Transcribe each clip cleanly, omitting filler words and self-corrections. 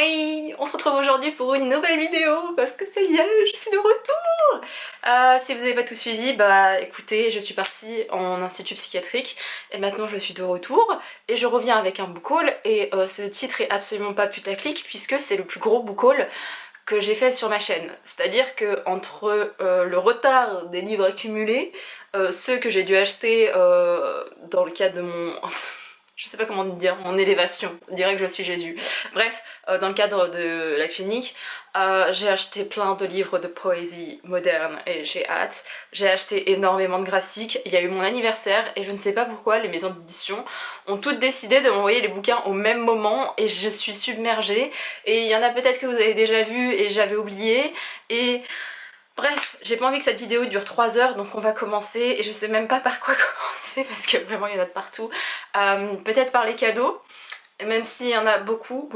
Hi! On se retrouve aujourd'hui pour une nouvelle vidéo parce que ça y est, je suis de retour! Si vous n'avez pas tout suivi, bah écoutez, je suis partie en institut psychiatrique et maintenant je suis de retour et je reviens avec un book haul et ce titre est absolument pas putaclic puisque c'est le plus gros book haul que j'ai fait sur ma chaîne. C'est-à-dire que entre le retard des livres accumulés, ceux que j'ai dû acheter dans le cadre de mon... je sais pas comment dire, mon élévation, on dirait que je suis Jésus. Bref, dans le cadre de la clinique, j'ai acheté plein de livres de poésie moderne et j'ai hâte. J'ai acheté énormément de graphiques, il y a eu mon anniversaire et je ne sais pas pourquoi les maisons d'édition ont toutes décidé de m'envoyer les bouquins au même moment et je suis submergée. Et il y en a peut-être que vous avez déjà vu et j'avais oublié et... Bref, j'ai pas envie que cette vidéo dure 3 heures, donc on va commencer et je sais même pas par quoi commencer parce que vraiment il y en a de partout. Peut-être par les cadeaux, même s'il y en a beaucoup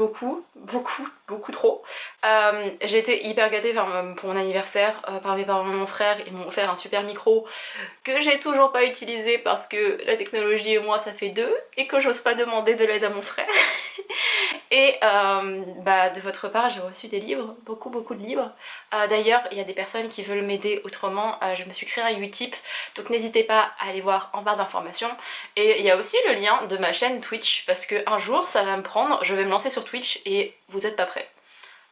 trop. J'ai été hyper gâtée pour mon anniversaire par mes parents et mon frère. Ils m'ont offert un super micro que j'ai toujours pas utilisé parce que la technologie et moi ça fait deux et que j'ose pas demander de l'aide à mon frère. Et bah, de votre part j'ai reçu des livres, beaucoup de livres. D'ailleurs il y a des personnes qui veulent m'aider autrement, je me suis créé un Utip, donc n'hésitez pas à aller voir en barre d'informations. Et il y a aussi le lien de ma chaîne Twitch parce que un jour ça va me prendre, je vais me lancer sur Twitch et vous êtes pas prêts.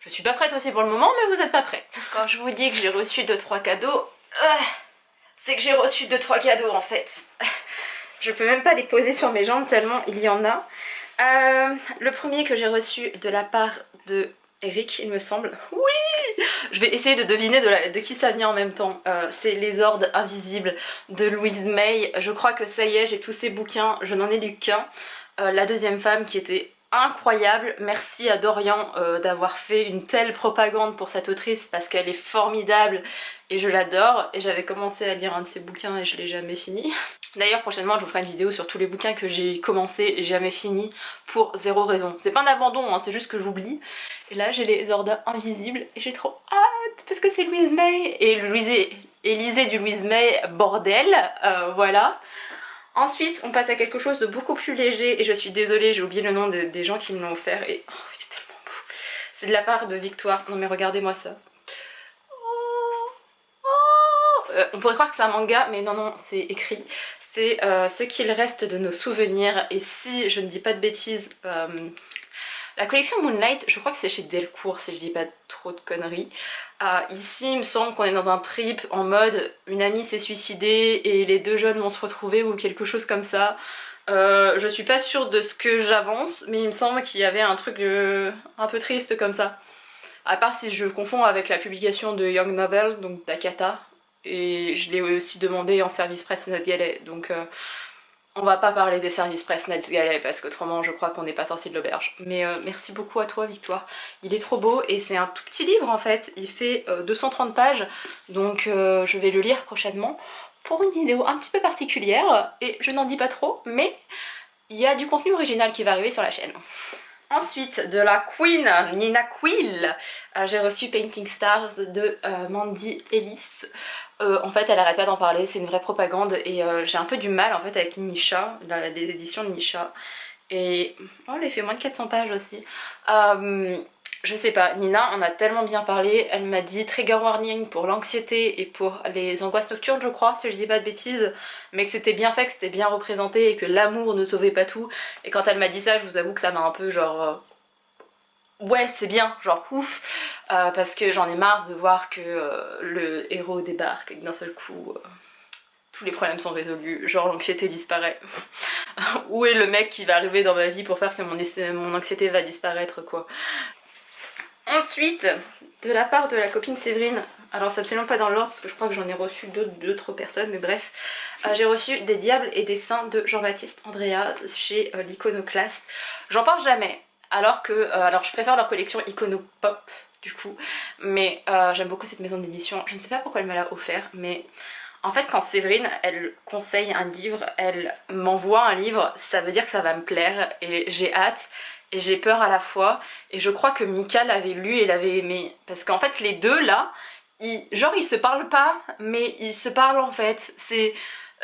Je suis pas prête aussi pour le moment mais vous êtes pas prêts. Quand je vous dis que j'ai reçu 2-3 cadeaux, c'est que j'ai reçu 2-3 cadeaux en fait. Je peux même pas les poser sur mes jambes tellement il y en a. Le premier que j'ai reçu de la part de Eric, il me semble. Oui! Je vais essayer de deviner de qui ça vient en même temps. C'est Les Ordres Invisibles de Louise May. Je crois que ça y est, j'ai tous ces bouquins, je n'en ai lu qu'un. La deuxième femme qui était incroyable. Merci à Dorian d'avoir fait une telle propagande pour cette autrice parce qu'elle est formidable et je l'adore. Et j'avais commencé à lire un de ses bouquins et je l'ai jamais fini. D'ailleurs prochainement je vous ferai une vidéo sur tous les bouquins que j'ai commencé et jamais fini pour zéro raison. C'est pas un abandon, hein, c'est juste que j'oublie. Et là j'ai Les Ordres Invisibles et j'ai trop hâte parce que c'est Louise May et Élisée du Louise May, bordel, voilà. Ensuite on passe à quelque chose de beaucoup plus léger et je suis désolée, j'ai oublié le nom des gens qui me l'ont offert et oh, il est tellement beau. C'est de la part de Victoire, non mais regardez-moi ça. On pourrait croire que c'est un manga mais non c'est écrit. C'est ce qu'il reste de nos souvenirs et si je ne dis pas de bêtises, la collection Moonlight, je crois que c'est chez Delcourt si je dis pas trop de conneries. Ici il me semble qu'on est dans un trip en mode une amie s'est suicidée et les deux jeunes vont se retrouver ou quelque chose comme ça. Je suis pas sûre de ce que j'avance mais il me semble qu'il y avait un truc un peu triste comme ça. À part si je confonds avec la publication de Young Novel, donc d'Akata. Et je l'ai aussi demandé en service presse Netgalley, donc on va pas parler des services presse Netgalley parce qu'autrement je crois qu'on n'est pas sorti de l'auberge. Mais merci beaucoup à toi Victoire, il est trop beau et c'est un tout petit livre en fait, il fait 230 pages, donc je vais le lire prochainement pour une vidéo un petit peu particulière et je n'en dis pas trop, mais il y a du contenu original qui va arriver sur la chaîne. Ensuite, de la Queen, Nina Quill, j'ai reçu Painting Stars de Mandy Ellis. En fait, elle arrête pas d'en parler, c'est une vraie propagande et j'ai un peu du mal en fait avec Nisha, les éditions de Nisha. Et oh, elle a fait moins de 400 pages aussi. Je sais pas, Nina en a tellement bien parlé, elle m'a dit trigger warning pour l'anxiété et pour les angoisses nocturnes je crois, si je dis pas de bêtises, mais que c'était bien fait, que c'était bien représenté et que l'amour ne sauvait pas tout. Et quand elle m'a dit ça, je vous avoue que ça m'a un peu genre... ouais c'est bien, genre ouf, parce que j'en ai marre de voir que le héros débarque et que d'un seul coup... tous les problèmes sont résolus, genre l'anxiété disparaît. Où est le mec qui va arriver dans ma vie pour faire que mon anxiété va disparaître quoi. Ensuite, de la part de la copine Séverine, alors c'est absolument pas dans l'ordre parce que je crois que j'en ai reçu d'autres personnes, mais bref, j'ai reçu Des Diables et des Saints de Jean-Baptiste Andrea chez l'Iconoclaste. J'en parle jamais, alors je préfère leur collection Iconopop du coup, mais j'aime beaucoup cette maison d'édition, je ne sais pas pourquoi elle me l'a offert, mais... En fait quand Séverine elle conseille un livre, elle m'envoie un livre, ça veut dire que ça va me plaire et j'ai hâte et j'ai peur à la fois et je crois que Mika l'avait lu et l'avait aimé parce qu'en fait les deux là, genre ils se parlent pas mais ils se parlent en fait, c'est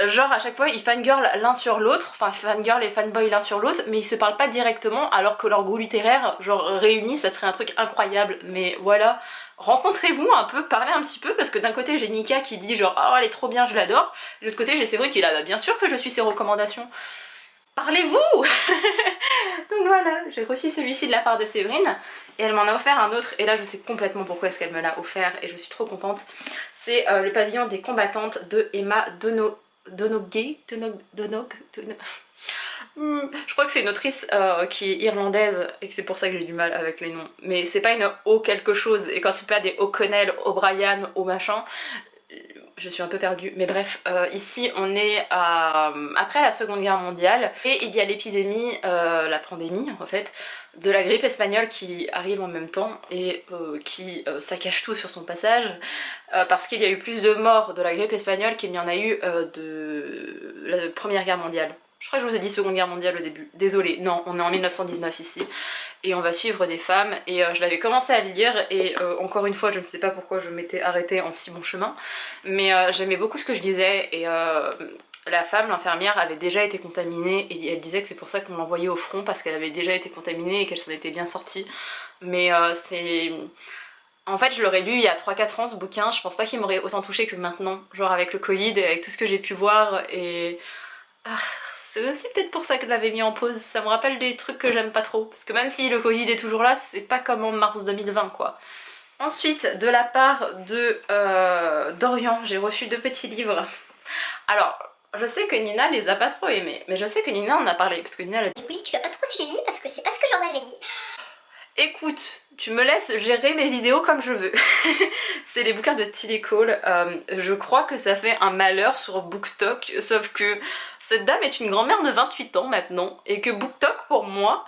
Genre à chaque fois ils fangirl l'un sur l'autre, enfin fangirl et fanboy l'un sur l'autre, mais ils se parlent pas directement alors que leur goût littéraire, genre réunis, ça serait un truc incroyable. Mais voilà, rencontrez-vous un peu, parlez un petit peu, parce que d'un côté j'ai Nika qui dit genre oh elle est trop bien, je l'adore, de l'autre côté j'ai Séverine qui est là, bah, bien sûr que je suis ses recommandations. Parlez-vous. Donc voilà, j'ai reçu celui-ci de la part de Séverine et elle m'en a offert un autre et là je sais complètement pourquoi est-ce qu'elle me l'a offert et je suis trop contente. C'est le pavillon des combattantes de Emma Donoghue. Je crois que c'est une autrice qui est irlandaise et que c'est pour ça que j'ai du mal avec les noms. Mais c'est pas une O quelque chose et quand c'est pas des O'Connell, O'Brien, O machin, je suis un peu perdue, mais bref, ici on est après la Seconde Guerre mondiale et il y a l'épidémie, la pandémie en fait, de la grippe espagnole qui arrive en même temps et qui saccage tout sur son passage parce qu'il y a eu plus de morts de la grippe espagnole qu'il n'y en a eu de la Première Guerre mondiale. Je crois que je vous ai dit Seconde Guerre mondiale au début, désolée, non, on est en 1919 ici. Et on va suivre des femmes, et je l'avais commencé à le lire, et encore une fois, je ne sais pas pourquoi je m'étais arrêtée en si bon chemin, mais j'aimais beaucoup ce que je disais, et la femme, l'infirmière, avait déjà été contaminée, et elle disait que c'est pour ça qu'on l'envoyait au front, parce qu'elle avait déjà été contaminée et qu'elle s'en était bien sortie. Mais c'est... En fait, je l'aurais lu il y a 3-4 ans ce bouquin, je pense pas qu'il m'aurait autant touché que maintenant, genre avec le Covid et avec tout ce que j'ai pu voir, et... c'est aussi peut-être pour ça que je l'avais mis en pause, ça me rappelle des trucs que j'aime pas trop, parce que même si le Covid est toujours là, c'est pas comme en mars 2020 quoi. Ensuite, de la part de Dorian, j'ai reçu 2 petits livres. Alors, je sais que Nina les a pas trop aimés, mais je sais que Nina en a parlé, parce que Nina l'a dit. Oui, tu l'as pas trop suivi parce que c'est pas ce que j'en avais dit. Écoute, tu me laisses gérer mes vidéos comme je veux. C'est les bouquins de Tilly Cole. Je crois que ça fait un malheur sur BookTok, sauf que cette dame est une grand-mère de 28 ans maintenant, et que BookTok pour moi,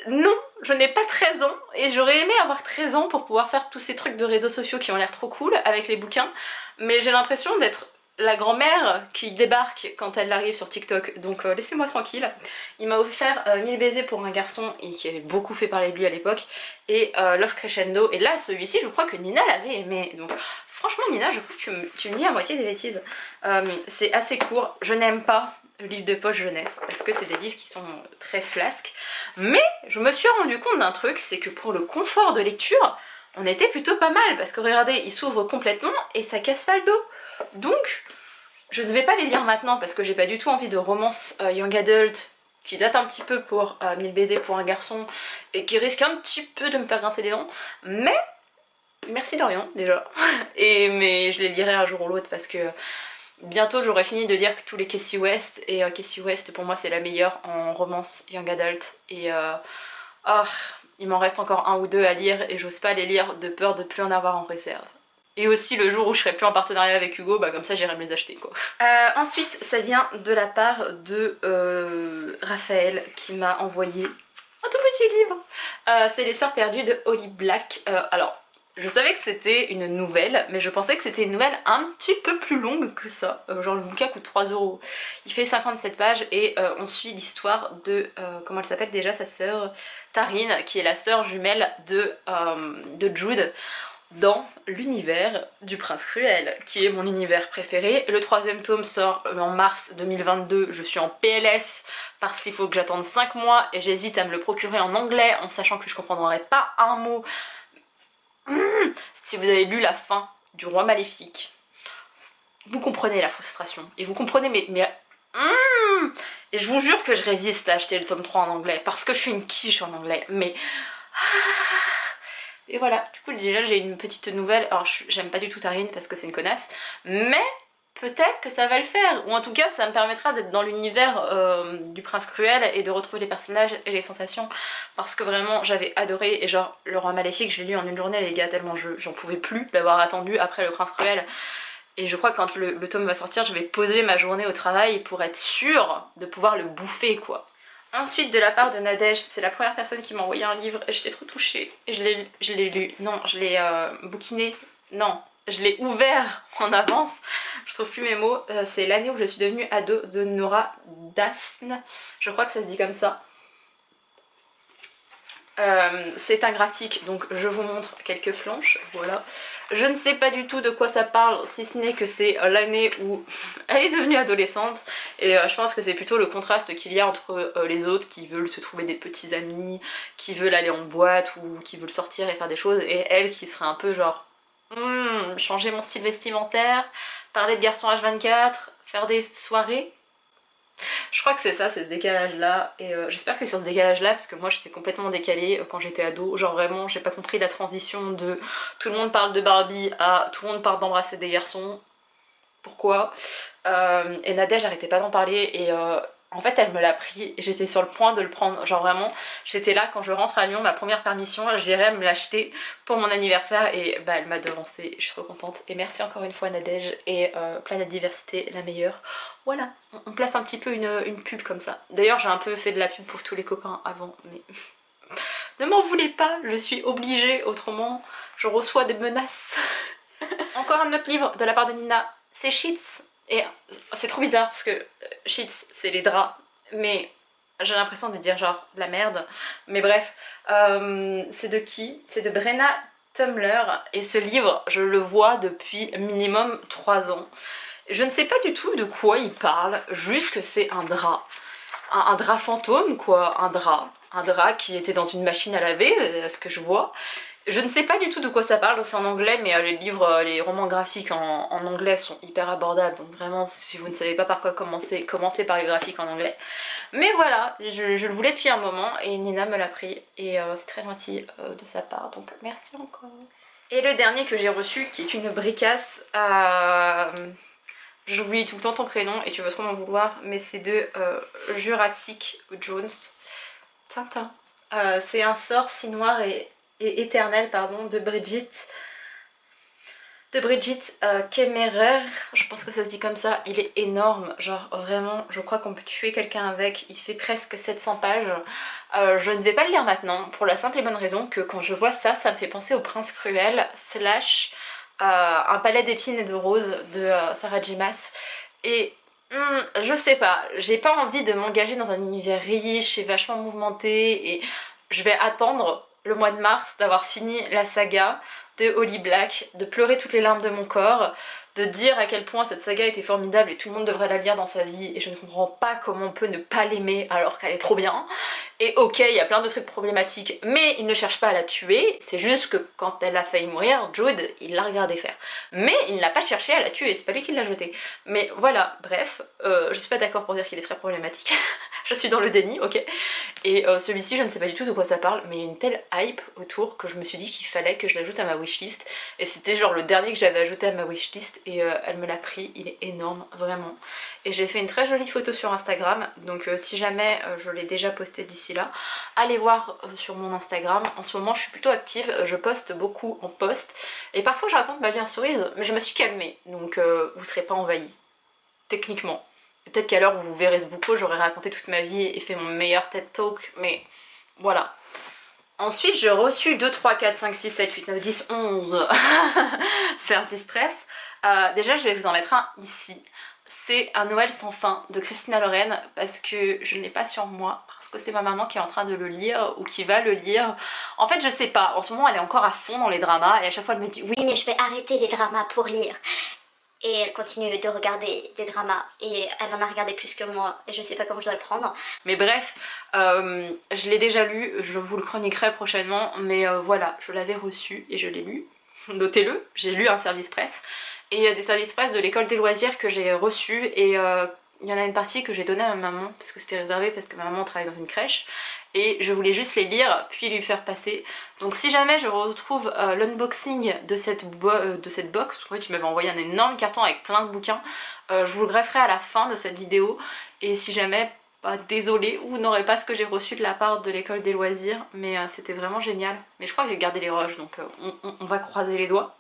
non, je n'ai pas 13 ans, et j'aurais aimé avoir 13 ans pour pouvoir faire tous ces trucs de réseaux sociaux qui ont l'air trop cool avec les bouquins, mais j'ai l'impression d'être la grand-mère qui débarque quand elle arrive sur TikTok, donc laissez-moi tranquille. Il m'a offert 1000 baisers pour un garçon et qui avait beaucoup fait parler de lui à l'époque, et Love Crescendo, et là celui-ci je crois que Nina l'avait aimé, donc franchement Nina je crois que tu me dis à moitié des bêtises. C'est assez court, je n'aime pas le livre de poche jeunesse, parce que c'est des livres qui sont très flasques, mais je me suis rendu compte d'un truc, c'est que pour le confort de lecture, on était plutôt pas mal, parce que regardez, il s'ouvre complètement et ça casse pas le dos. Donc, je ne vais pas les lire maintenant parce que j'ai pas du tout envie de romance young adult qui date un petit peu pour 1000 baisers pour un garçon et qui risque un petit peu de me faire grincer les dents, mais merci Dorian déjà, mais je les lirai un jour ou l'autre parce que bientôt j'aurai fini de lire tous les Cassie West et Cassie West pour moi c'est la meilleure en romance young adult et il m'en reste encore 1 ou 2 à lire et j'ose pas les lire de peur de plus en avoir en réserve. Et aussi le jour où je serai plus en partenariat avec Hugo, bah comme ça j'irai me les acheter quoi. Ensuite ça vient de la part de Raphaël qui m'a envoyé un tout petit livre. C'est Les Sœurs perdues de Holly Black. Alors je savais que c'était une nouvelle, mais je pensais que c'était une nouvelle un petit peu plus longue que ça. Genre le bouquin coûte 3 €. Il fait 57 pages et on suit l'histoire de, comment elle s'appelle déjà, sa sœur Tarine, qui est la sœur jumelle de Jude, dans l'univers du Prince Cruel, qui est mon univers préféré. Le 3e tome sort en mars 2022, je suis en PLS parce qu'il faut que j'attende 5 mois et j'hésite à me le procurer en anglais en sachant que je comprendrai pas un mot. Si vous avez lu la fin du Roi Maléfique, vous comprenez la frustration et vous comprenez et je vous jure que je résiste à acheter le tome 3 en anglais parce que je suis une quiche en anglais, mais... Et voilà, du coup déjà j'ai une petite nouvelle, alors j'aime pas du tout Tarine parce que c'est une connasse, mais peut-être que ça va le faire, ou en tout cas ça me permettra d'être dans l'univers du Prince Cruel et de retrouver les personnages et les sensations, parce que vraiment j'avais adoré, et genre Le Roi Maléfique je l'ai lu en une journée les gars, tellement j'en pouvais plus d'avoir attendu après le Prince Cruel, et je crois que quand le tome va sortir je vais poser ma journée au travail pour être sûre de pouvoir le bouffer quoi. Ensuite de la part de Nadège, c'est la première personne qui m'a envoyé un livre et j'étais trop touchée. Et je l'ai lu, non, je l'ai bouquiné, non, je l'ai ouvert en avance, je trouve plus mes mots. C'est L'année où je suis devenue ado de Nora Dasn, je crois que ça se dit comme ça. C'est un graphique, donc je vous montre quelques planches, voilà. Je ne sais pas du tout de quoi ça parle, si ce n'est que c'est l'année où elle est devenue adolescente, et je pense que c'est plutôt le contraste qu'il y a entre les autres qui veulent se trouver des petits amis, qui veulent aller en boîte ou qui veulent sortir et faire des choses, et elle qui serait un peu genre changer mon style vestimentaire, parler de garçon H24, faire des soirées. Je crois que c'est ça, c'est ce décalage là, et j'espère que c'est sur ce décalage là parce que moi j'étais complètement décalée quand j'étais ado, genre vraiment j'ai pas compris la transition de tout le monde parle de Barbie à tout le monde parle d'embrasser des garçons, pourquoi. Et Nadège j'arrêtais pas d'en parler et en fait elle me l'a pris et j'étais sur le point de le prendre, genre vraiment j'étais là quand je rentre à Lyon, ma première permission, j'irais me l'acheter pour mon anniversaire et bah elle m'a devancée, je suis trop contente et merci encore une fois Nadège et Planète Diversité la meilleure. Voilà, on place un petit peu une pub comme ça. D'ailleurs j'ai un peu fait de la pub pour tous les copains avant mais ne m'en voulez pas, je suis obligée autrement je reçois des menaces. Encore un autre livre de la part de Nina, c'est Sheets. Et c'est trop bizarre parce que Sheets c'est les draps, mais j'ai l'impression de dire genre la merde. Mais bref, c'est de qui? C'est de Brenna Tumler et ce livre je le vois depuis minimum 3 ans. Je ne sais pas du tout de quoi il parle, juste que c'est un drap. Un drap fantôme quoi, un drap qui était dans une machine à laver, à ce que je vois. Je ne sais pas du tout de quoi ça parle, c'est en anglais, mais les livres, les romans graphiques en anglais sont hyper abordables, donc vraiment si vous ne savez pas par quoi commencer, commencez par les graphiques en anglais. Mais voilà, je le voulais depuis un moment et Nina me l'a pris et c'est très gentil de sa part, donc merci encore. Et le dernier que j'ai reçu, qui est une bricasse, j'oublie tout le temps ton prénom et tu vas trop m'en vouloir, mais c'est de Jurassic Jones, Tintin. C'est un sort si noir et éternel pardon, de Brigitte Kemmerer, je pense que ça se dit comme ça. Il est énorme, genre vraiment je crois qu'on peut tuer quelqu'un avec, il fait presque 700 pages. Je ne vais pas le lire maintenant pour la simple et bonne raison que quand je vois ça, ça me fait penser au Prince Cruel slash un palais d'épines et de roses de Sarah J. Maas et je sais pas, j'ai pas envie de m'engager dans un univers riche et vachement mouvementé et je vais attendre le mois de mars d'avoir fini la saga de Holly Black, de pleurer toutes les larmes de mon corps, de dire à quel point cette saga était formidable et tout le monde devrait la lire dans sa vie et je ne comprends pas comment on peut ne pas l'aimer alors qu'elle est trop bien. Et ok, il y a plein de trucs problématiques, mais il ne cherche pas à la tuer, c'est juste que quand elle a failli mourir, Jude, il l'a regardé faire. Mais il n'a pas cherché à la tuer, c'est pas lui qui l'a jetée. Mais voilà, bref, je suis pas d'accord pour dire qu'il est très problématique. Je suis dans le déni, ok. Et celui-ci, je ne sais pas du tout de quoi ça parle, mais il y a une telle hype autour que je me suis dit qu'il fallait que je l'ajoute à ma wishlist. Et c'était genre le dernier que j'avais ajouté à ma wishlist et elle me l'a pris, il est énorme, vraiment. Et j'ai fait une très jolie photo sur Instagram, donc si jamais je l'ai déjà posté d'ici là, allez voir sur mon Instagram. En ce moment, je suis plutôt active, je poste beaucoup en post. Et parfois, je raconte ma vie en cerise, mais je me suis calmée, donc vous serez pas envahis, techniquement. Peut-être qu'à l'heure où vous verrez ce bouquin, j'aurais raconté toute ma vie et fait mon meilleur TED Talk, mais voilà. Ensuite, j'ai reçu 2, 3, 4, 5, 6, 7, 8, 9, 10, 11 service presse. Déjà, je vais vous en mettre un ici. C'est un Noël sans fin de Christina Loren parce que je ne l'ai pas sur moi, parce que c'est ma maman qui est en train de le lire ou qui va le lire. En fait, je sais pas, en ce moment elle est encore à fond dans les dramas et à chaque fois elle me dit oui mais je vais arrêter les dramas pour lire. Et elle continue de regarder des dramas et elle en a regardé plus que moi et je ne sais pas comment je dois le prendre. Mais bref, je l'ai déjà lu, je vous le chroniquerai prochainement, mais voilà, je l'avais reçu et je l'ai lu. Notez-le, j'ai lu un service presse. Et il y a des services presse de l'école des loisirs que j'ai reçus et il y en a une partie que j'ai donnée à ma maman parce que c'était réservé parce que ma maman travaille dans une crèche et je voulais juste les lire puis lui faire passer. Donc si jamais je retrouve l'unboxing de cette box, parce qu'en fait tu m'avais envoyé un énorme carton avec plein de bouquins, je vous le grefferai à la fin de cette vidéo et si jamais, désolée, vous n'aurez pas ce que j'ai reçu de la part de l'école des loisirs, mais c'était vraiment génial. Mais je crois que j'ai gardé les rushs donc on va croiser les doigts.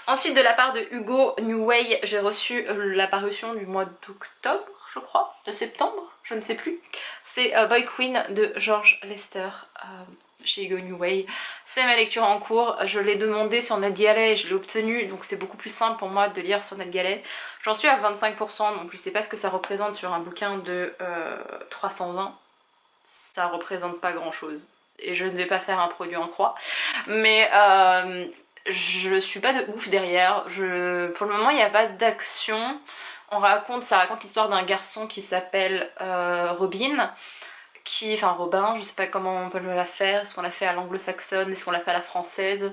Ensuite de la part de Hugo New Way, j'ai reçu la parution du mois d'octobre, je crois, de septembre, je ne sais plus. C'est Boy Queen de George Lester chez Hugo New Way. C'est ma lecture en cours, je l'ai demandé sur NetGalley et je l'ai obtenu, donc c'est beaucoup plus simple pour moi de lire sur NetGalley. J'en suis à 25%, donc je sais pas ce que ça représente sur un bouquin de 320. Ça représente pas grand chose. et je ne vais pas faire un produit en croix, mais je suis pas de ouf derrière. Pour le moment il n'y a pas d'action. Ça raconte l'histoire d'un garçon qui s'appelle Robin, enfin Robin, je sais pas comment on peut la faire, est-ce qu'on l'a fait à l'anglo-saxonne, est-ce qu'on l'a fait à la française,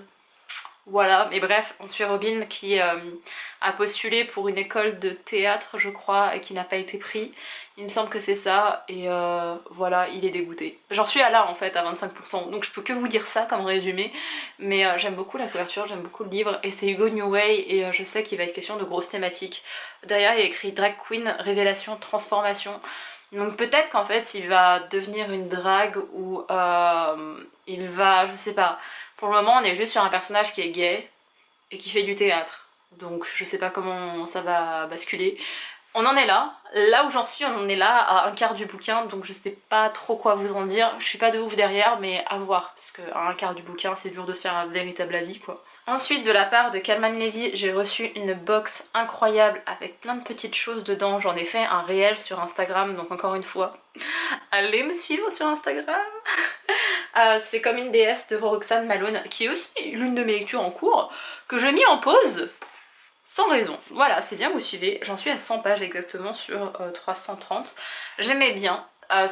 voilà, mais bref, on suit Robin qui a postulé pour une école de théâtre je crois et qui n'a pas été pris, il me semble que c'est ça, et voilà, il est dégoûté. J'en suis à là en fait, à 25%, donc je peux que vous dire ça comme résumé, mais j'aime beaucoup la couverture, j'aime beaucoup le livre, et c'est Hugo Neway, et je sais qu'il va être question de grosses thématiques. Derrière il y a écrit Drag Queen, Révélation, Transformation. Donc peut-être qu'en fait il va devenir une drague ou il va, je sais pas. Pour le moment on est juste sur un personnage qui est gay et qui fait du théâtre. Donc je sais pas comment ça va basculer. On en est là où j'en suis, on en est là à un quart du bouquin, donc je sais pas trop quoi vous en dire. Je suis pas de ouf derrière, mais à voir, parce qu'à un quart du bouquin c'est dur de se faire un véritable avis quoi. Ensuite, de la part de Calman Levy, j'ai reçu une box incroyable avec plein de petites choses dedans. J'en ai fait un réel sur Instagram, donc encore une fois, allez me suivre sur Instagram. C'est Comme une déesse de Roxane Malone, qui est aussi l'une de mes lectures en cours, que j'ai mis en pause sans raison. Voilà, c'est bien, vous suivez. J'en suis à 100 pages exactement sur 330. J'aimais bien.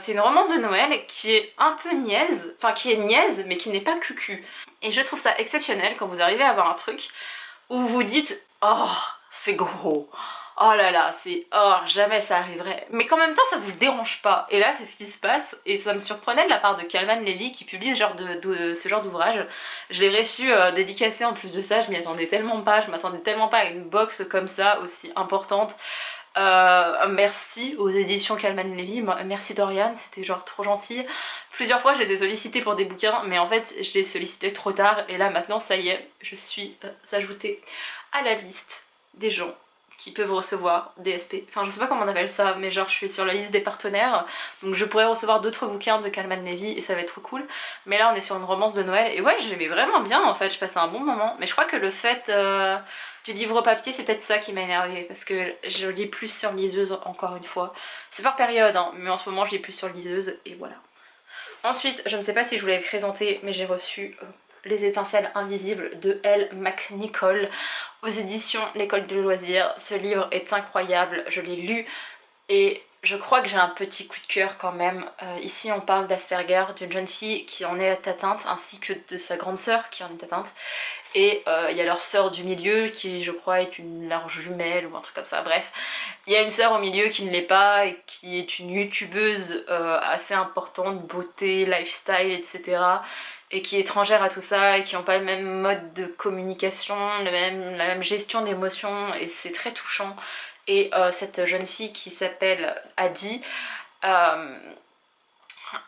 C'est une romance de Noël qui est un peu niaise, enfin qui est niaise mais qui n'est pas cucu. Et je trouve ça exceptionnel quand vous arrivez à avoir un truc où vous vous dites oh c'est gros, oh là là, c'est oh jamais ça arriverait, mais qu'en même temps ça vous dérange pas. Et là c'est ce qui se passe, et ça me surprenait de la part de Calman Levy qui publie ce genre d'ouvrage. Je l'ai reçu dédicacé en plus de ça, je m'y attendais tellement pas, je m'attendais tellement pas à une box comme ça aussi importante. Merci aux éditions Calman Levy, merci Dorian, c'était genre trop gentil. Plusieurs fois je les ai sollicités pour des bouquins, mais en fait je les sollicitais trop tard, et là maintenant ça y est, je suis ajoutée à la liste des gens qui peuvent recevoir des SP. Enfin je sais pas comment on appelle ça, mais genre je suis sur la liste des partenaires, donc je pourrais recevoir d'autres bouquins de Calman Levy et ça va être trop cool. Mais là on est sur une romance de Noël, et ouais je l'aimais vraiment bien en fait, je passais un bon moment. Mais je crois que le fait du livre papier c'est peut-être ça qui m'a énervée, parce que je lis plus sur liseuse encore une fois. C'est par période hein, mais en ce moment je lis plus sur liseuse, et voilà. Ensuite, je ne sais pas si je vous l'avais présenté, mais j'ai reçu Les étincelles invisibles de Elle McNicol aux éditions L'École de loisirs. Ce livre est incroyable, je l'ai lu et je crois que j'ai un petit coup de cœur quand même. Ici on parle d'Asperger, d'une jeune fille qui en est atteinte, ainsi que de sa grande sœur qui en est atteinte. Et il y a leur sœur du milieu qui je crois est leur jumelle ou un truc comme ça, bref. Il y a une sœur au milieu qui ne l'est pas et qui est une youtubeuse assez importante, beauté, lifestyle, etc. Et qui est étrangère à tout ça et qui n'ont pas le même mode de communication, la même gestion d'émotions, et c'est très touchant. Et cette jeune fille qui s'appelle Adi,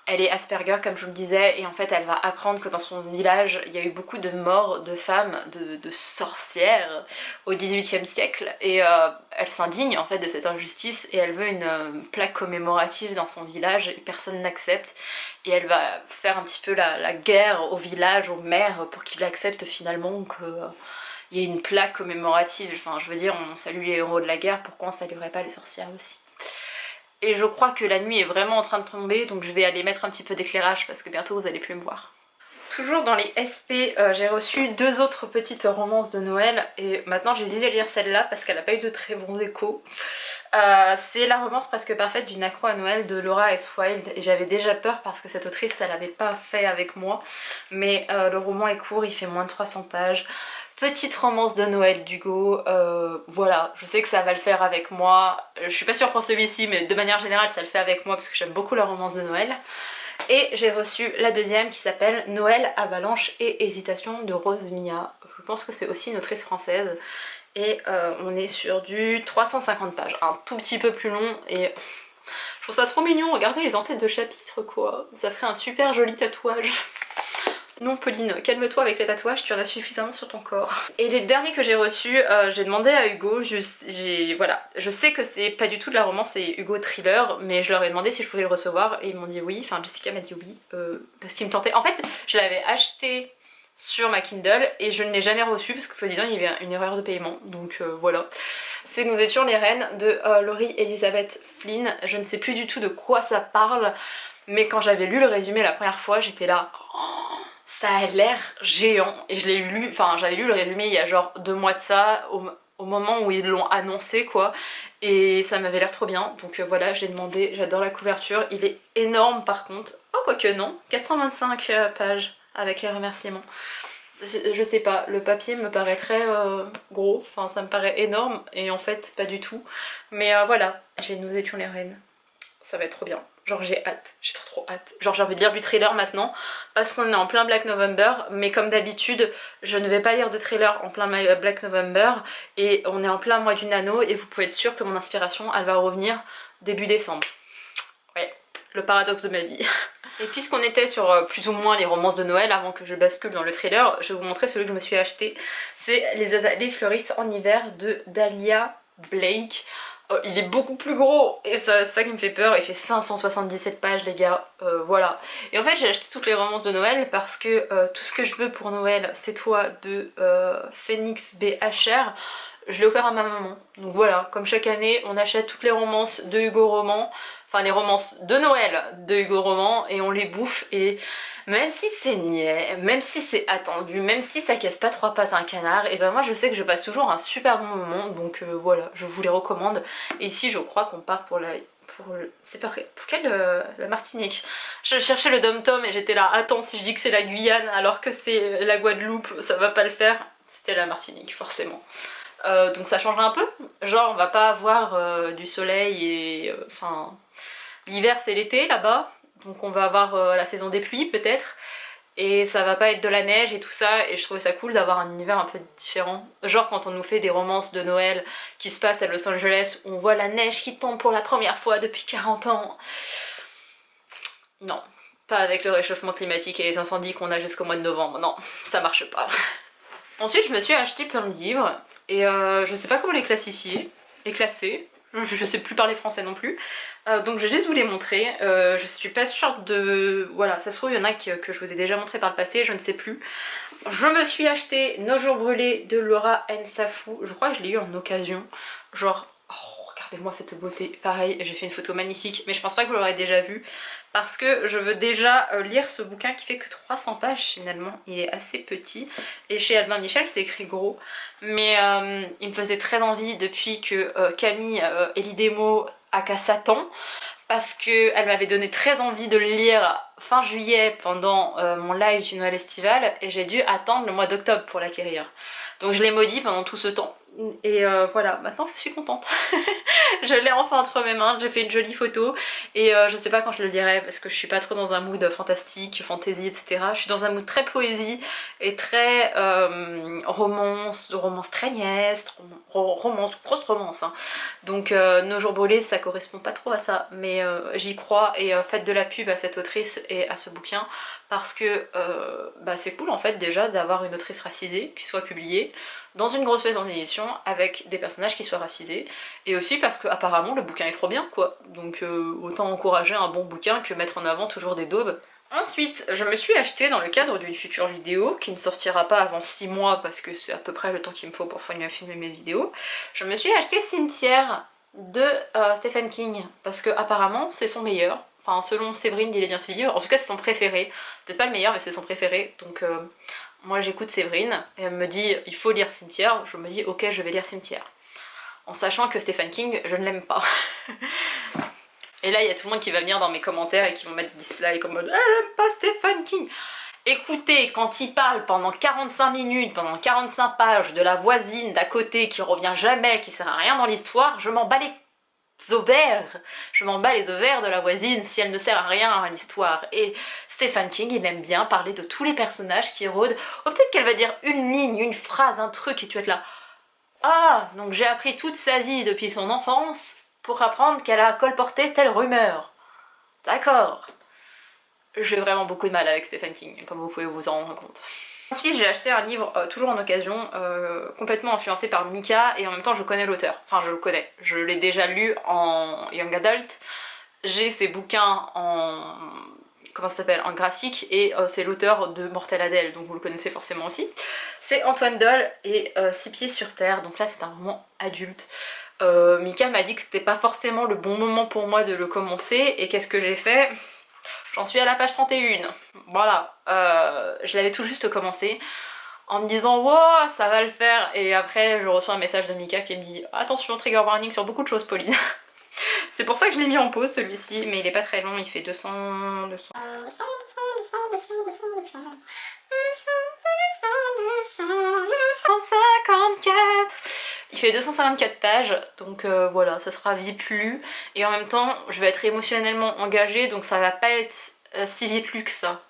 elle est Asperger comme je vous le disais, et en fait elle va apprendre que dans son village il y a eu beaucoup de morts de femmes, de sorcières au XVIIIe siècle, et elle s'indigne en fait de cette injustice, et elle veut une plaque commémorative dans son village, et personne n'accepte, et elle va faire un petit peu la guerre au village, au maire, pour qu'il accepte finalement qu'il y ait une plaque commémorative. Enfin je veux dire, on salue les héros de la guerre, pourquoi on saluerait pas les sorcières aussi? Et je crois que la nuit est vraiment en train de tomber, donc je vais aller mettre un petit peu d'éclairage parce que bientôt vous allez plus me voir. Toujours dans les SP, j'ai reçu 2 autres petites romances de Noël, et maintenant j'ai hésité à lire celle-là parce qu'elle n'a pas eu de très bons échos. C'est la romance presque parfaite d'une accro à Noël de Laura S. Wilde, et j'avais déjà peur parce que cette autrice elle l'avait pas fait avec moi, mais le roman est court, il fait moins de 300 pages. Petite romance de Noël d'Hugo, voilà, je sais que ça va le faire avec moi. Je suis pas sûre pour celui-ci, mais de manière générale ça le fait avec moi parce que j'aime beaucoup la romance de Noël. Et j'ai reçu la deuxième qui s'appelle Noël, Avalanche et Hésitation de Rose Mia. Je pense que c'est aussi une autrice française. Et on est sur du 350 pages, un tout petit peu plus long, et je trouve ça trop mignon. Regardez les entêtes de chapitres quoi, ça ferait un super joli tatouage. Non Pauline, calme-toi avec les tatouages, tu en as suffisamment sur ton corps. Et les derniers que j'ai reçus, j'ai demandé à Hugo, voilà, je sais que c'est pas du tout de la romance, c'est Hugo Thriller, mais je leur ai demandé si je pouvais le recevoir et ils m'ont dit oui, enfin Jessica m'a dit oui, parce qu'il me tentait. En fait, je l'avais acheté sur ma Kindle et je ne l'ai jamais reçu parce que soi-disant il y avait une erreur de paiement, donc voilà. C'est Nous étions les reines de Laurie Elizabeth Flynn. Je ne sais plus du tout de quoi ça parle, mais quand j'avais lu le résumé la première fois, j'étais là... Ça a l'air géant et je l'ai lu, enfin j'avais lu le résumé il y a genre 2 mois de ça au moment où ils l'ont annoncé quoi, et ça m'avait l'air trop bien, donc voilà, je l'ai demandé, j'adore la couverture, il est énorme par contre, oh quoique non, 425 pages avec les remerciements. Je sais pas, le papier me paraît très gros, enfin ça me paraît énorme et en fait pas du tout, mais voilà, Nous étions les reines, ça va être trop bien. Genre j'ai hâte, j'ai trop hâte. Genre j'ai envie de lire du trailer maintenant parce qu'on est en plein Black November, mais comme d'habitude je ne vais pas lire de trailer en plein Black November et on est en plein mois du nano et vous pouvez être sûr que mon inspiration elle va revenir début décembre. Ouais, le paradoxe de ma vie. Et puisqu'on était sur plus ou moins les romances de Noël avant que je bascule dans le trailer, je vais vous montrer celui que je me suis acheté. C'est Les azalées fleurissent en hiver de Dahlia Blake. Il est beaucoup plus gros et c'est ça qui me fait peur, il fait 577 pages les gars, voilà. Et en fait j'ai acheté toutes les romances de Noël parce que Tout ce que je veux pour Noël c'est toi de Phoenix BHR, je l'ai offert à ma maman. Donc voilà, comme chaque année on achète toutes les romances de Hugo Roman, enfin les romances de Noël de Hugo Roman et on les bouffe, et même si c'est niais, même si c'est attendu, même si ça casse pas 3 pattes à un canard, et ben moi je sais que je passe toujours un super bon moment, donc voilà, je vous les recommande. Et ici je crois qu'on part pour la... C'est pas pour quelle la Martinique. Je cherchais le dom-tom et j'étais là, attends, si je dis que c'est la Guyane alors que c'est la Guadeloupe, ça va pas le faire. C'était la Martinique, forcément. Donc ça changera un peu, genre on va pas avoir du soleil et enfin l'hiver c'est l'été là-bas, donc on va avoir la saison des pluies peut-être, et ça va pas être de la neige et tout ça, et je trouvais ça cool d'avoir un univers un peu différent, genre quand on nous fait des romances de Noël qui se passent à Los Angeles où on voit la neige qui tombe pour la première fois depuis 40 ans. Non, pas avec le réchauffement climatique et les incendies qu'on a jusqu'au mois de novembre, non, ça marche pas. Ensuite je me suis acheté plein de livres, et je sais pas comment les classifier, les classer, je sais plus parler français non plus, donc je vais juste vous les montrer. Je suis pas sûre de... Voilà, ça se trouve il y en a que je vous ai déjà montré par le passé, je ne sais plus. Je me suis acheté Nos jours brûlés de Laura Nsafou, je crois que je l'ai eu en occasion, genre... Oh, regardez-moi cette beauté, pareil j'ai fait une photo magnifique, mais je pense pas que vous l'aurez déjà vu, parce que je veux déjà lire ce bouquin qui fait que 300 pages finalement, il est assez petit, et chez Albin Michel c'est écrit gros, mais il me faisait très envie depuis que Camille élit des mots aka Satan, parce qu'elle m'avait donné très envie de le lire fin juillet pendant mon live du Noël estival, et j'ai dû attendre le mois d'octobre pour l'acquérir. Donc je l'ai maudit pendant tout ce temps. Et voilà, maintenant je suis contente. Je l'ai enfin entre mes mains, j'ai fait une jolie photo, et je sais pas quand je le lirai parce que je suis pas trop dans un mood fantastique, fantasy, etc. Je suis dans un mood très poésie et très romance très niaise, romance, grosse romance, hein. Donc Nos jours brûlés ça correspond pas trop à ça, mais j'y crois, et faites de la pub à cette autrice et à ce bouquin, parce que bah, c'est cool en fait déjà d'avoir une autrice racisée qui soit publiée dans une grosse maison d'édition avec des personnages qui soient racisés, et aussi parce que apparemment le bouquin est trop bien quoi, donc autant encourager un bon bouquin que mettre en avant toujours des daubes. Ensuite, je me suis acheté dans le cadre d'une future vidéo qui ne sortira pas avant 6 mois parce que c'est à peu près le temps qu'il me faut pour filmer mes vidéos, je me suis acheté Cimetière de Stephen King, parce que apparemment c'est son meilleur. Enfin, selon Séverine, il est bien ce livre. En tout cas, c'est son préféré. Peut-être pas le meilleur, mais c'est son préféré. Donc, moi, j'écoute Séverine. Et elle me dit, il faut lire Cimetière. Je me dis, ok, je vais lire Cimetière. En sachant que Stephen King, je ne l'aime pas. Et là, il y a tout le monde qui va venir dans mes commentaires et qui vont mettre dislike en mode, elle aime pas Stephen King. Écoutez, quand il parle pendant 45 minutes, pendant 45 pages de la voisine d'à côté qui revient jamais, qui sert à rien dans l'histoire, je m'en bats les ovaires, je m'en bats les ovaires de la voisine si elle ne sert à rien à l'histoire. Et Stephen King, il aime bien parler de tous les personnages qui rôdent, ou peut-être qu'elle va dire une ligne, une phrase, un truc, et tu vas être là, ah, donc j'ai appris toute sa vie depuis son enfance pour apprendre qu'elle a colporté telle rumeur. D'accord. J'ai vraiment beaucoup de mal avec Stephen King, comme vous pouvez vous en rendre compte. Ensuite j'ai acheté un livre toujours en occasion, complètement influencé par Mika, et en même temps je connais l'auteur, enfin je le connais, je l'ai déjà lu en young adult, j'ai ses bouquins en... comment ça s'appelle, en graphique, et c'est l'auteur de Mortel Adèle, donc vous le connaissez forcément aussi. C'est Antoine Dolle et Six pieds sur terre, donc là c'est un roman adulte. Mika m'a dit que c'était pas forcément le bon moment pour moi de le commencer, et qu'est-ce que j'ai fait? J'en suis à la page 31. Voilà, je l'avais tout juste commencé en me disant wow, ça va le faire, et après je reçois un message de Mika qui me dit attention, trigger warning sur beaucoup de choses, Pauline. C'est pour ça que je l'ai mis en pause celui-ci, mais il est pas très long, il fait 254. Il fait 254 pages, donc voilà, ça sera vite lu, et en même temps je vais être émotionnellement engagée, donc ça va pas être si vite lu que ça.